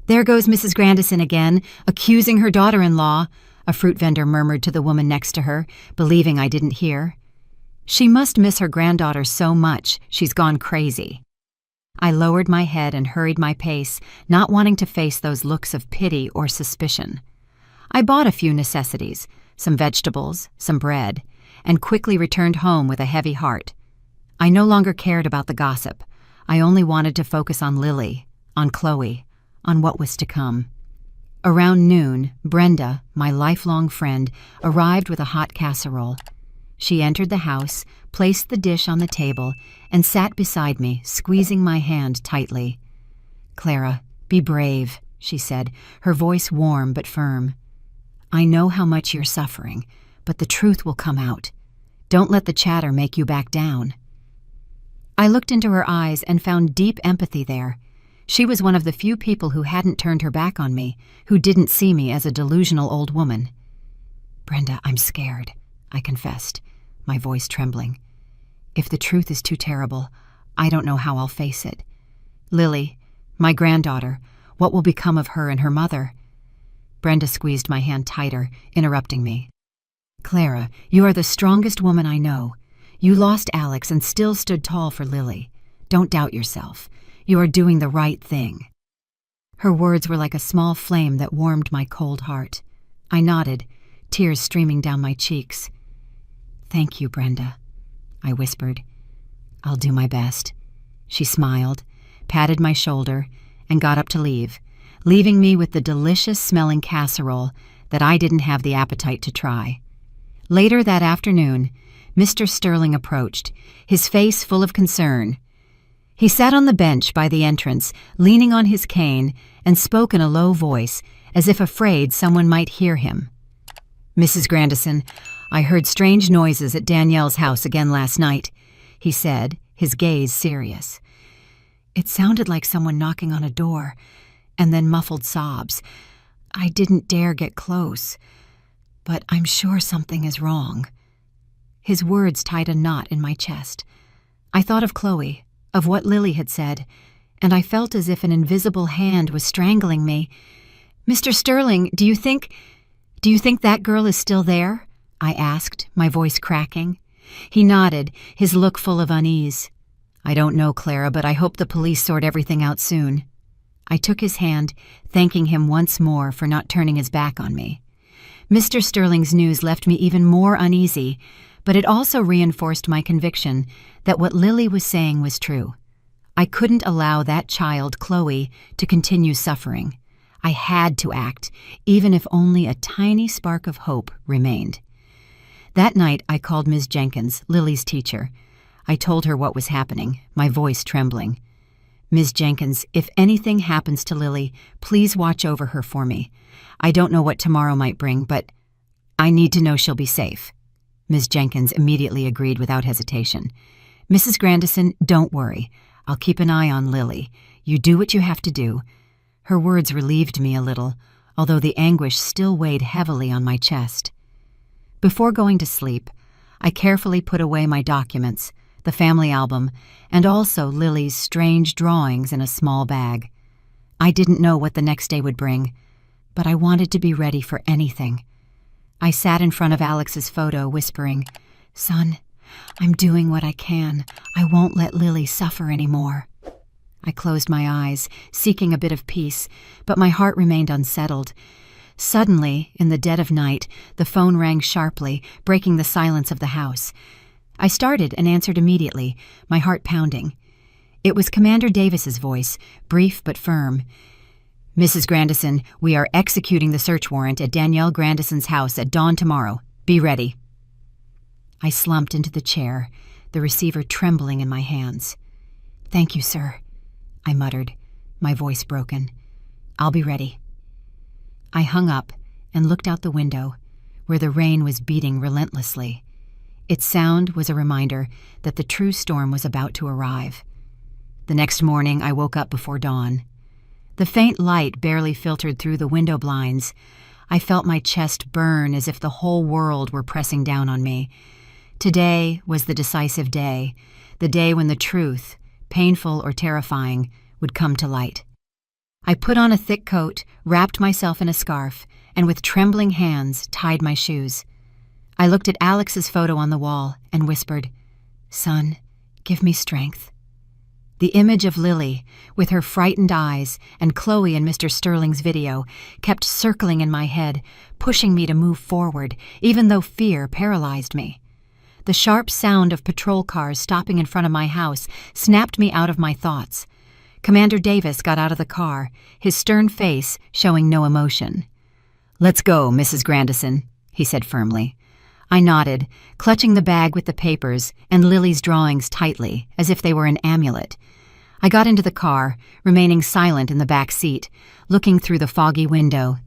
"There goes Mrs. Grandison again, accusing her daughter-in-law," a fruit vendor murmured to the woman next to her, believing I didn't hear. "She must miss her granddaughter so much, she's gone crazy." I lowered my head and hurried my pace, not wanting to face those looks of pity or suspicion. I bought a few necessities, some vegetables, some bread, and quickly returned home with a heavy heart. I no longer cared about the gossip. I only wanted to focus on Lily, on Chloe, on what was to come. Around noon, Brenda, my lifelong friend, arrived with a hot casserole. She entered the house, placed the dish on the table, and sat beside me, squeezing my hand tightly. "Clara, be brave," she said, her voice warm but firm. "I know how much you're suffering, but the truth will come out. Don't let the chatter make you back down." I looked into her eyes and found deep empathy there. She was one of the few people who hadn't turned her back on me, who didn't see me as a delusional old woman. "Brenda, I'm scared," I confessed, my voice trembling. "If the truth is too terrible, I don't know how I'll face it. Lily, my granddaughter, what will become of her and her mother?" Brenda squeezed my hand tighter, interrupting me. "Clara, you are the strongest woman I know. You lost Alex and still stood tall for Lily. Don't doubt yourself. You are doing the right thing." Her words were like a small flame that warmed my cold heart. I nodded, tears streaming down my cheeks. "Thank you, Brenda," I whispered. "I'll do my best." She smiled, patted my shoulder, and got up to leave, leaving me with the delicious-smelling casserole that I didn't have the appetite to try. Later that afternoon, Mr. Sterling approached, his face full of concern. He sat on the bench by the entrance, leaning on his cane, and spoke in a low voice, as if afraid someone might hear him. "Mrs. Grandison, I heard strange noises at Danielle's house again last night," he said, his gaze serious. "It sounded like someone knocking on a door, and then muffled sobs. I didn't dare get close, but I'm sure something is wrong." His words tied a knot in my chest. I thought of Chloe, of what Lily had said, and I felt as if an invisible hand was strangling me. "Mr. Sterling, do you think that girl is still there?" I asked, my voice cracking. He nodded, his look full of unease. "I don't know, Clara, but I hope the police sort everything out soon." I took his hand, thanking him once more for not turning his back on me. Mr. Sterling's news left me even more uneasy, but it also reinforced my conviction that what Lily was saying was true. I couldn't allow that child, Chloe, to continue suffering. I had to act, even if only a tiny spark of hope remained. That night, I called Ms. Jenkins, Lily's teacher. I told her what was happening, my voice trembling. Ms. Jenkins, if anything happens to Lily, please watch over her for me. I don't know what tomorrow might bring, but I need to know she'll be safe. Ms. Jenkins immediately agreed without hesitation. Mrs. Grandison, don't worry. I'll keep an eye on Lily. You do what you have to do. Her words relieved me a little, although the anguish still weighed heavily on my chest. Before going to sleep, I carefully put away my documents, the family album, and also Lily's strange drawings in a small bag. I didn't know what the next day would bring, but I wanted to be ready for anything. I sat in front of Alex's photo, whispering, "Son, I'm doing what I can. I won't let Lily suffer anymore." I closed my eyes, seeking a bit of peace, but my heart remained unsettled. Suddenly, in the dead of night, the phone rang sharply, breaking the silence of the house. I started and answered immediately, my heart pounding. It was Commander Davis's voice, brief but firm. "Mrs. Grandison, we are executing the search warrant at Danielle Grandison's house at dawn tomorrow. Be ready." I slumped into the chair, the receiver trembling in my hands. "Thank you, sir," I muttered, my voice broken. "I'll be ready." I hung up and looked out the window, where the rain was beating relentlessly. Its sound was a reminder that the true storm was about to arrive. The next morning, I woke up before dawn. The faint light barely filtered through the window blinds. I felt my chest burn as if the whole world were pressing down on me. Today was the decisive day, the day when the truth, painful or terrifying, would come to light. I put on a thick coat, wrapped myself in a scarf, and with trembling hands tied my shoes. I looked at Alex's photo on the wall and whispered, "Son, give me strength." The image of Lily, with her frightened eyes, and Chloe in Mr. Sterling's video, kept circling in my head, pushing me to move forward, even though fear paralyzed me. The sharp sound of patrol cars stopping in front of my house snapped me out of my thoughts. Commander Davis got out of the car, his stern face showing no emotion. "Let's go, Mrs. Grandison," he said firmly. I nodded, clutching the bag with the papers and Lily's drawings tightly, as if they were an amulet. I got into the car, remaining silent in the back seat, looking through the foggy window.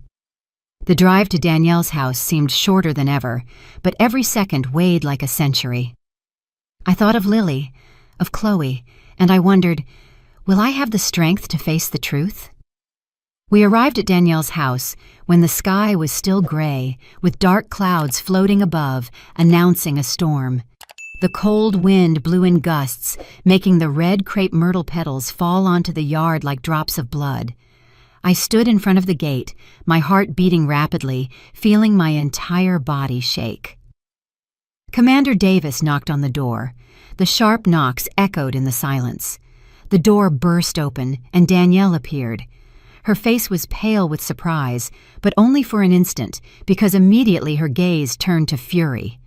The drive to Danielle's house seemed shorter than ever, but every second weighed like a century. I thought of Lily, of Chloe, and I wondered, will I have the strength to face the truth? We arrived at Danielle's house when the sky was still gray, with dark clouds floating above, announcing a storm. The cold wind blew in gusts, making the red crepe myrtle petals fall onto the yard like drops of blood. I stood in front of the gate, my heart beating rapidly, feeling my entire body shake. Commander Davis knocked on the door. The sharp knocks echoed in the silence. The door burst open, and Danielle appeared. Her face was pale with surprise, but only for an instant, because immediately her gaze turned to fury.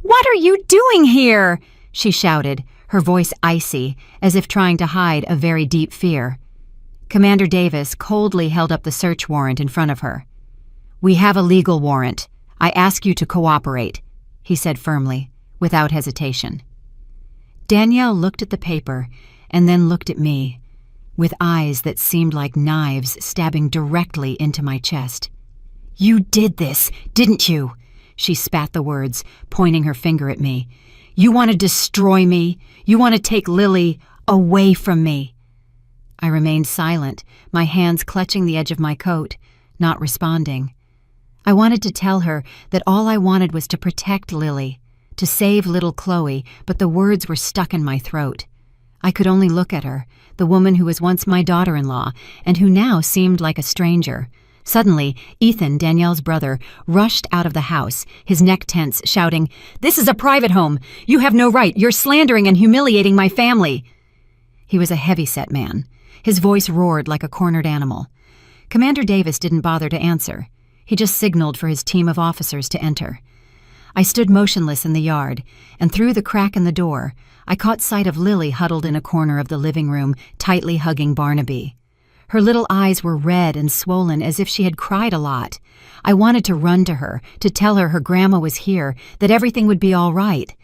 "What are you doing here?" she shouted, her voice icy, as if trying to hide a very deep fear. Commander Davis coldly held up the search warrant in front of her. "We have a legal warrant. I ask you to cooperate," he said firmly, without hesitation. Danielle looked at the paper and then looked at me, with eyes that seemed like knives stabbing directly into my chest. "You did this, didn't you?" She spat the words, pointing her finger at me. "You want to destroy me? You want to take Lily away from me?" I remained silent, my hands clutching the edge of my coat, not responding. I wanted to tell her that all I wanted was to protect Lily, to save little Chloe, but the words were stuck in my throat. I could only look at her, the woman who was once my daughter-in-law, and who now seemed like a stranger. Suddenly, Ethan, Danielle's brother, rushed out of the house, his neck tense, shouting, "This is a private home! You have no right! You're slandering and humiliating my family!" He was a heavy-set man. His voice roared like a cornered animal. Commander Davis didn't bother to answer. He just signaled for his team of officers to enter. I stood motionless in the yard, and through the crack in the door, I caught sight of Lily huddled in a corner of the living room, tightly hugging Barnaby. Her little eyes were red and swollen as if she had cried a lot. I wanted to run to her, to tell her grandma was here, that everything would be all right.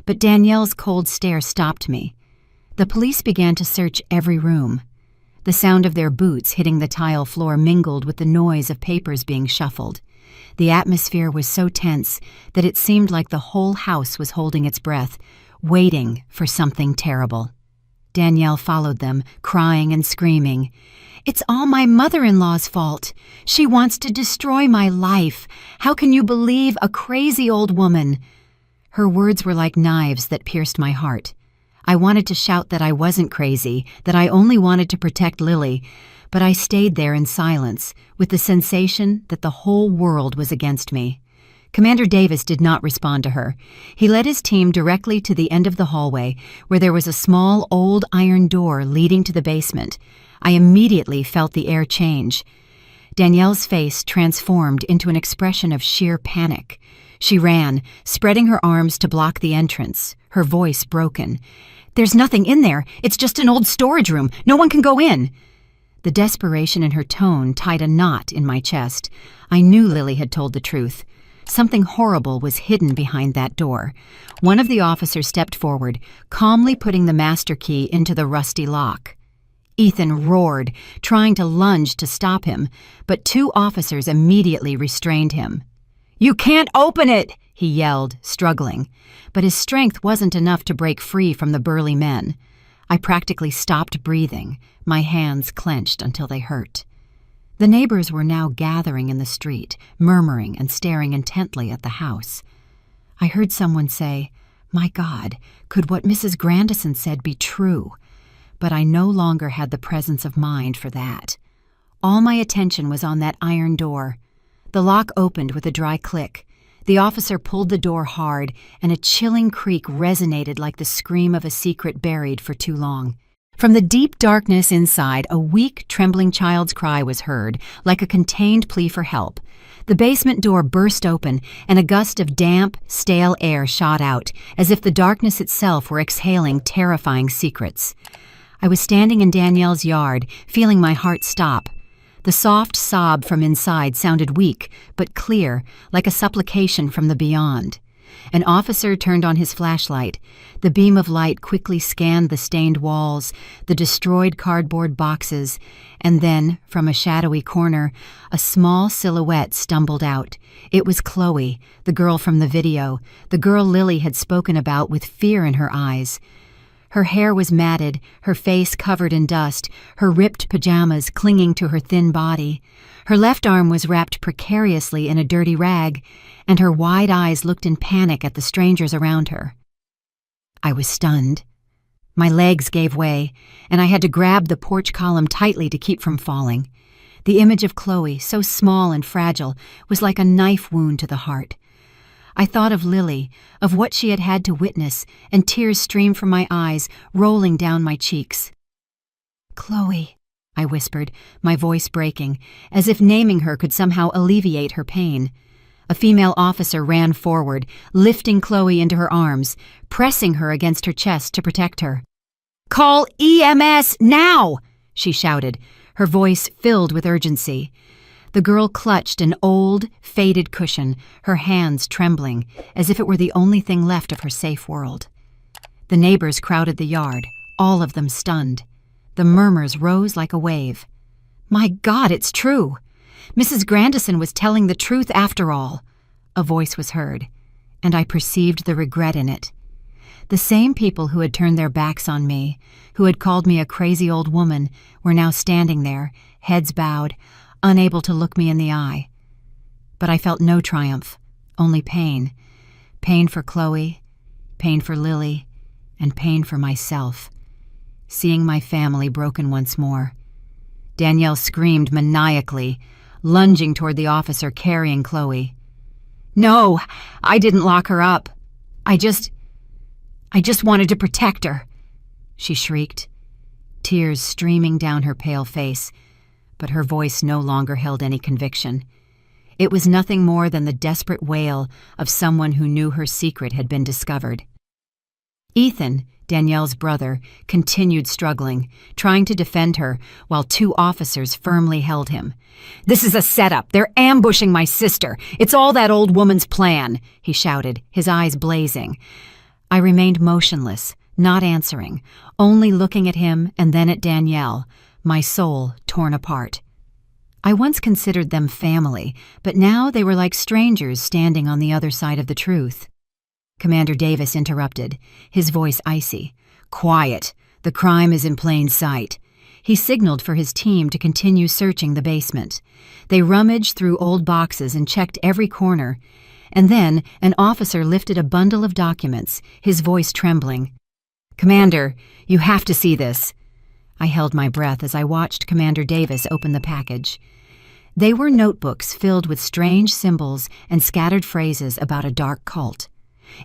But Danielle's cold stare stopped me. The police began to search every room. The sound of their boots hitting the tile floor mingled with the noise of papers being shuffled. The atmosphere was so tense that it seemed like the whole house was holding its breath, waiting for something terrible. Danielle followed them, crying and screaming. "It's all my mother-in-law's fault. She wants to destroy my life. How can you believe a crazy old woman?" Her words were like knives that pierced my heart. I wanted to shout that I wasn't crazy, that I only wanted to protect Lily, but I stayed there in silence, with the sensation that the whole world was against me. Commander Davis did not respond to her. He led his team directly to the end of the hallway, where there was a small old iron door leading to the basement. I immediately felt the air change. Danielle's face transformed into an expression of sheer panic. She ran, spreading her arms to block the entrance, her voice broken. "There's nothing in there. It's just an old storage room. No one can go in." The desperation in her tone tied a knot in my chest. I knew Lily had told the truth. Something horrible was hidden behind that door. One of the officers stepped forward, calmly putting the master key into the rusty lock. Ethan roared, trying to lunge to stop him, but two officers immediately restrained him. "You can't open it!" he yelled, struggling. But his strength wasn't enough to break free from the burly men. I practically stopped breathing, my hands clenched until they hurt. The neighbors were now gathering in the street, murmuring and staring intently at the house. I heard someone say, "My God, could what Mrs. Grandison said be true?" But I no longer had the presence of mind for that. All my attention was on that iron door. The lock opened with a dry click. The officer pulled the door hard, and a chilling creak resonated like the scream of a secret buried for too long. From the deep darkness inside, a weak, trembling child's cry was heard, like a contained plea for help. The basement door burst open, and a gust of damp, stale air shot out, as if the darkness itself were exhaling terrifying secrets. I was standing in Danielle's yard, feeling my heart stop. The soft sob from inside sounded weak, but clear, like a supplication from the beyond. An officer turned on his flashlight. The beam of light quickly scanned the stained walls, the destroyed cardboard boxes, and then, from a shadowy corner, a small silhouette stumbled out. It was Chloe, the girl from the video, the girl Lily had spoken about with fear in her eyes. Her hair was matted, her face covered in dust, her ripped pajamas clinging to her thin body. Her left arm was wrapped precariously in a dirty rag, and her wide eyes looked in panic at the strangers around her. I was stunned. My legs gave way, and I had to grab the porch column tightly to keep from falling. The image of Chloe, so small and fragile, was like a knife wound to the heart. I thought of Lily, of what she had had to witness, and tears streamed from my eyes, rolling down my cheeks. "Chloe," I whispered, my voice breaking, as if naming her could somehow alleviate her pain. A female officer ran forward, lifting Chloe into her arms, pressing her against her chest to protect her. "Call EMS now!" she shouted, her voice filled with urgency. The girl clutched an old, faded cushion, her hands trembling, as if it were the only thing left of her safe world. The neighbors crowded the yard, all of them stunned. The murmurs rose like a wave. "My God, it's true! Mrs. Grandison was telling the truth after all," a voice was heard, and I perceived the regret in it. The same people who had turned their backs on me, who had called me a crazy old woman, were now standing there, heads bowed, unable to look me in the eye. But I felt no triumph, only pain. Pain for Chloe, pain for Lily, and pain for myself. Seeing my family broken once more. Danielle screamed maniacally, lunging toward the officer carrying Chloe. "No, I didn't lock her up. I just wanted to protect her," she shrieked, tears streaming down her pale face, but her voice no longer held any conviction. It was nothing more than the desperate wail of someone who knew her secret had been discovered. Ethan, Danielle's brother, continued struggling, trying to defend her while 2 officers firmly held him. "This is a setup. They're ambushing my sister. It's all that old woman's plan," he shouted, his eyes blazing. I remained motionless, not answering, only looking at him and then at Danielle, my soul torn apart. I once considered them family, but now they were like strangers standing on the other side of the truth. Commander Davis interrupted, his voice icy. "Quiet. The crime is in plain sight." He signaled for his team to continue searching the basement. They rummaged through old boxes and checked every corner. And then an officer lifted a bundle of documents, his voice trembling. "Commander, you have to see this." I held my breath as I watched Commander Davis open the package. They were notebooks filled with strange symbols and scattered phrases about a dark cult.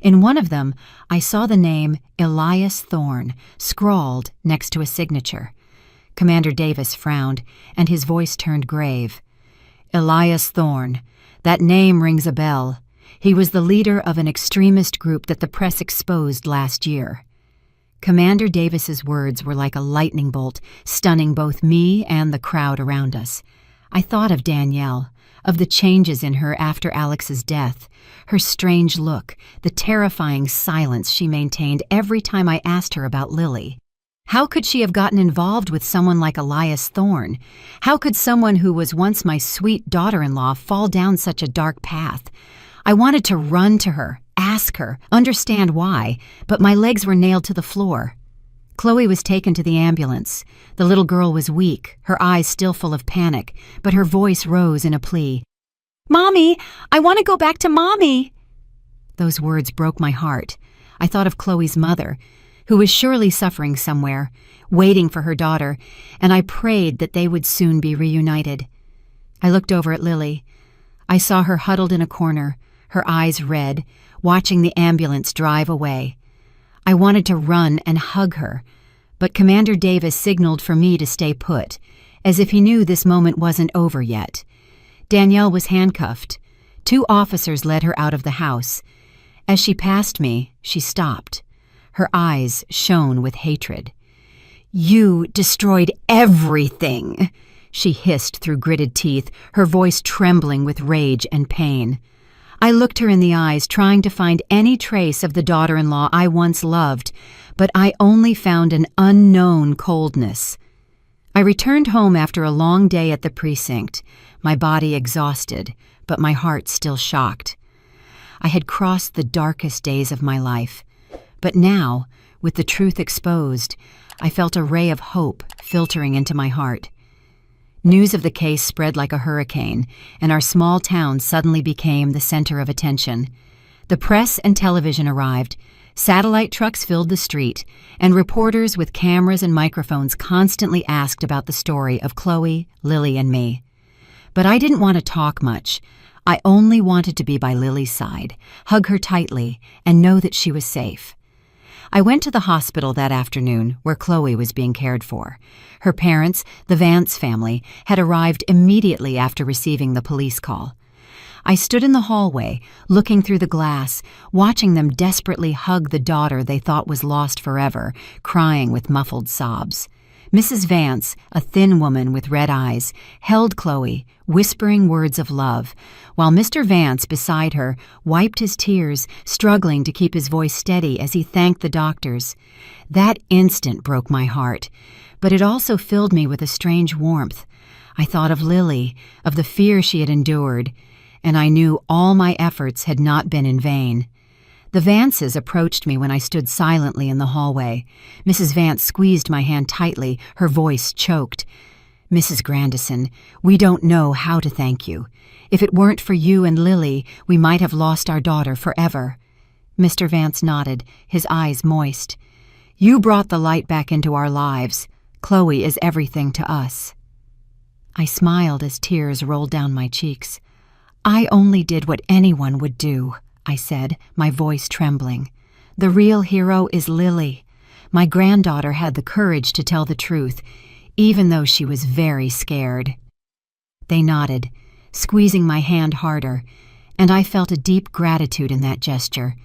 In one of them, I saw the name Elias Thorne scrawled next to a signature. Commander Davis frowned, and his voice turned grave. "Elias Thorne. That name rings a bell. He was the leader of an extremist group that the press exposed last year." Commander Davis's words were like a lightning bolt, stunning both me and the crowd around us. I thought of Danielle, of the changes in her after Alex's death, her strange look, the terrifying silence she maintained every time I asked her about Lily. How could she have gotten involved with someone like Elias Thorne? How could someone who was once my sweet daughter-in-law fall down such a dark path? I wanted to run to her, ask her, understand why, but my legs were nailed to the floor. Chloe was taken to the ambulance. The little girl was weak, her eyes still full of panic, but her voice rose in a plea. "Mommy, I want to go back to Mommy!" Those words broke my heart. I thought of Chloe's mother, who was surely suffering somewhere, waiting for her daughter, and I prayed that they would soon be reunited. I looked over at Lily. I saw her huddled in a corner, her eyes red, watching the ambulance drive away. I wanted to run and hug her, but Commander Davis signaled for me to stay put, as if he knew this moment wasn't over yet. Danielle was handcuffed. 2 officers led her out of the house. As she passed me, she stopped. Her eyes shone with hatred. "You destroyed everything," she hissed through gritted teeth, her voice trembling with rage and pain. I looked her in the eyes, trying to find any trace of the daughter-in-law I once loved, but I only found an unknown coldness. I returned home after a long day at the precinct, my body exhausted, but my heart still shocked. I had crossed the darkest days of my life, but now, with the truth exposed, I felt a ray of hope filtering into my heart. News of the case spread like a hurricane, and our small town suddenly became the center of attention. The press and television arrived, satellite trucks filled the street, and reporters with cameras and microphones constantly asked about the story of Chloe, Lily, and me. But I didn't want to talk much. I only wanted to be by Lily's side, hug her tightly, and know that she was safe. I went to the hospital that afternoon where Chloe was being cared for. Her parents, the Vance family, had arrived immediately after receiving the police call. I stood in the hallway, looking through the glass, watching them desperately hug the daughter they thought was lost forever, crying with muffled sobs. Mrs. Vance, a thin woman with red eyes, held Chloe, whispering words of love, while Mr. Vance, beside her, wiped his tears, struggling to keep his voice steady as he thanked the doctors. That instant broke my heart, but it also filled me with a strange warmth. I thought of Lily, of the fear she had endured, and I knew all my efforts had not been in vain. The Vances approached me when I stood silently in the hallway. Mrs. Vance squeezed my hand tightly, her voice choked. "Mrs. Grandison, we don't know how to thank you. If it weren't for you and Lily, we might have lost our daughter forever." Mr. Vance nodded, his eyes moist. "You brought the light back into our lives. Chloe is everything to us." I smiled as tears rolled down my cheeks. "I only did what anyone would do," I said, my voice trembling. "The real hero is Lily. My granddaughter had the courage to tell the truth, even though she was very scared." They nodded, squeezing my hand harder, and I felt a deep gratitude in that gesture,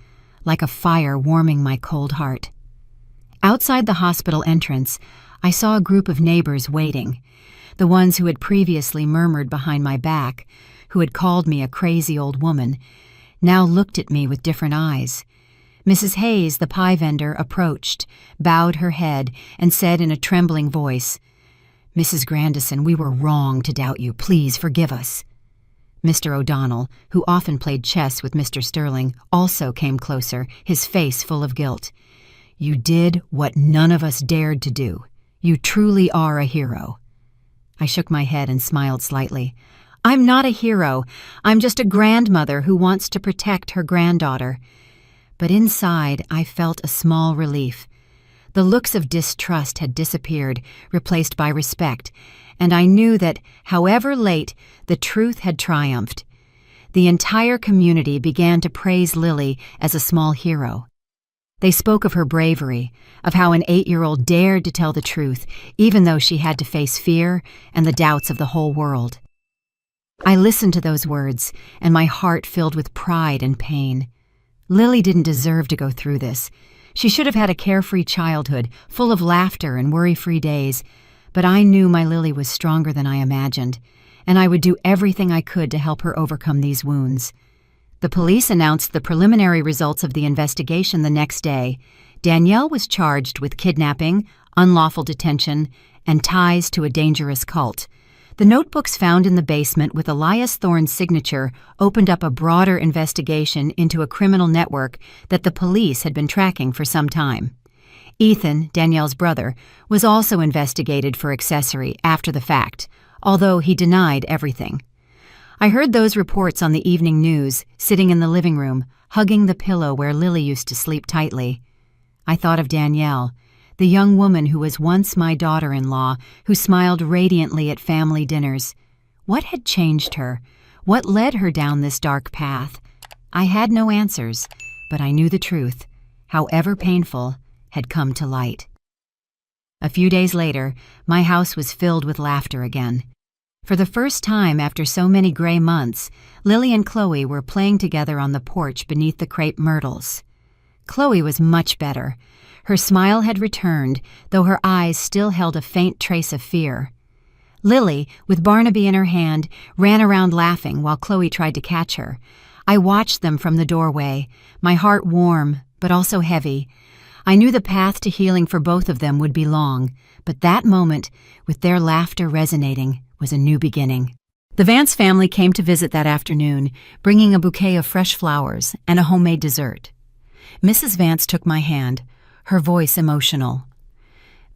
like a fire warming my cold heart. Outside the hospital entrance, I saw a group of neighbors waiting. The ones who had previously murmured behind my back, who had called me a crazy old woman, now looked at me with different eyes. Mrs. Hayes, the pie vendor, approached, bowed her head, and said in a trembling voice, "Mrs. Grandison, we were wrong to doubt you. Please forgive us." Mr. O'Donnell, who often played chess with Mr. Sterling, also came closer, his face full of guilt. "You did what none of us dared to do. You truly are a hero." I shook my head and smiled slightly. "I'm not a hero. I'm just a grandmother who wants to protect her granddaughter." But inside, I felt a small relief. The looks of distrust had disappeared, replaced by respect, and I knew that, however late, the truth had triumphed. The entire community began to praise Lily as a small hero. They spoke of her bravery, of how an 8-year-old dared to tell the truth, even though she had to face fear and the doubts of the whole world. I listened to those words, and my heart filled with pride and pain. Lily didn't deserve to go through this. She should have had a carefree childhood, full of laughter and worry-free days, but I knew my Lily was stronger than I imagined, and I would do everything I could to help her overcome these wounds. The police announced the preliminary results of the investigation the next day. Danielle was charged with kidnapping, unlawful detention, and ties to a dangerous cult. The notebooks found in the basement with Elias Thorne's signature opened up a broader investigation into a criminal network that the police had been tracking for some time. Ethan, Danielle's brother, was also investigated for accessory after the fact, although he denied everything. I heard those reports on the evening news, sitting in the living room, hugging the pillow where Lily used to sleep tightly. I thought of Danielle, the young woman who was once my daughter-in-law, who smiled radiantly at family dinners. What had changed her? What led her down this dark path? I had no answers, but I knew the truth, however painful, had come to light. A few days later, my house was filled with laughter again. For the first time after so many gray months, Lily and Chloe were playing together on the porch beneath the crepe myrtles. Chloe was much better. Her smile had returned, though her eyes still held a faint trace of fear. Lily, with Barnaby in her hand, ran around laughing while Chloe tried to catch her. I watched them from the doorway, my heart warm, but also heavy. I knew the path to healing for both of them would be long, but that moment, with their laughter resonating, was a new beginning. The Vance family came to visit that afternoon, bringing a bouquet of fresh flowers and a homemade dessert. Mrs. Vance took my hand, her voice emotional.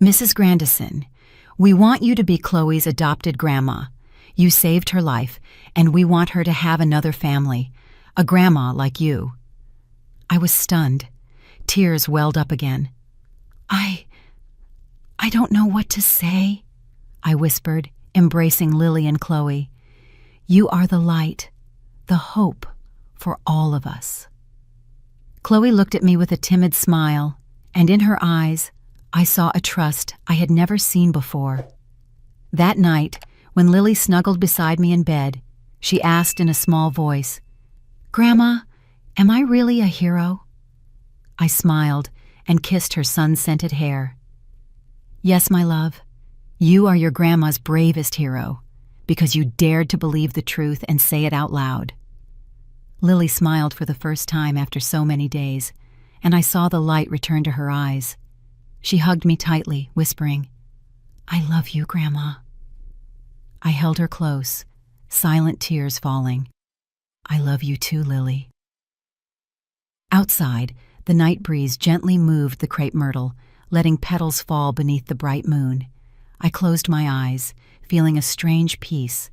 "Mrs. Grandison, we want you to be Chloe's adopted grandma. You saved her life, and we want her to have another family, a grandma like you." I was stunned. Tears welled up again. I don't know what to say," I whispered, embracing Lily and Chloe. "You are the light, the hope for all of us." Chloe looked at me with a timid smile, and in her eyes, I saw a trust I had never seen before. That night, when Lily snuggled beside me in bed, she asked in a small voice, "Grandma, am I really a hero?" I smiled and kissed her sun-scented hair. "Yes, my love, you are your grandma's bravest hero, because you dared to believe the truth and say it out loud." Lily smiled for the first time after so many days, and I saw the light return to her eyes. She hugged me tightly, whispering, "I love you, Grandma." I held her close, silent tears falling. "I love you too, Lily." Outside, the night breeze gently moved the crepe myrtle, letting petals fall beneath the bright moon. I closed my eyes, feeling a strange peace.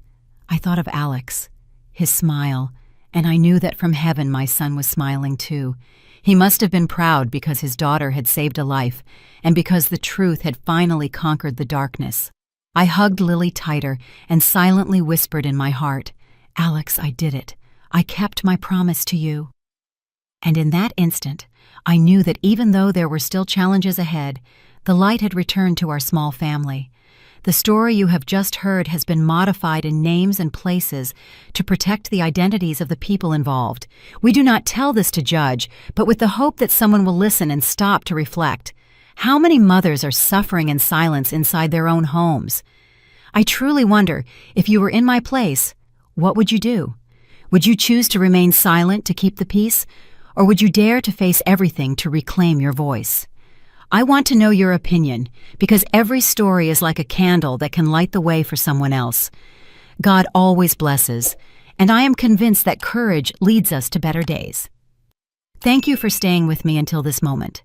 I thought of Alex, his smile, and I knew that from heaven my son was smiling too. He must have been proud because his daughter had saved a life, and because the truth had finally conquered the darkness. I hugged Lily tighter and silently whispered in my heart, "Alex, I did it. I kept my promise to you." And in that instant, I knew that even though there were still challenges ahead, the light had returned to our small family. The story you have just heard has been modified in names and places to protect the identities of the people involved. We do not tell this to judge, but with the hope that someone will listen and stop to reflect. How many mothers are suffering in silence inside their own homes? I truly wonder, if you were in my place, what would you do? Would you choose to remain silent to keep the peace, or would you dare to face everything to reclaim your voice? I want to know your opinion, because every story is like a candle that can light the way for someone else. God always blesses, and I am convinced that courage leads us to better days. Thank you for staying with me until this moment.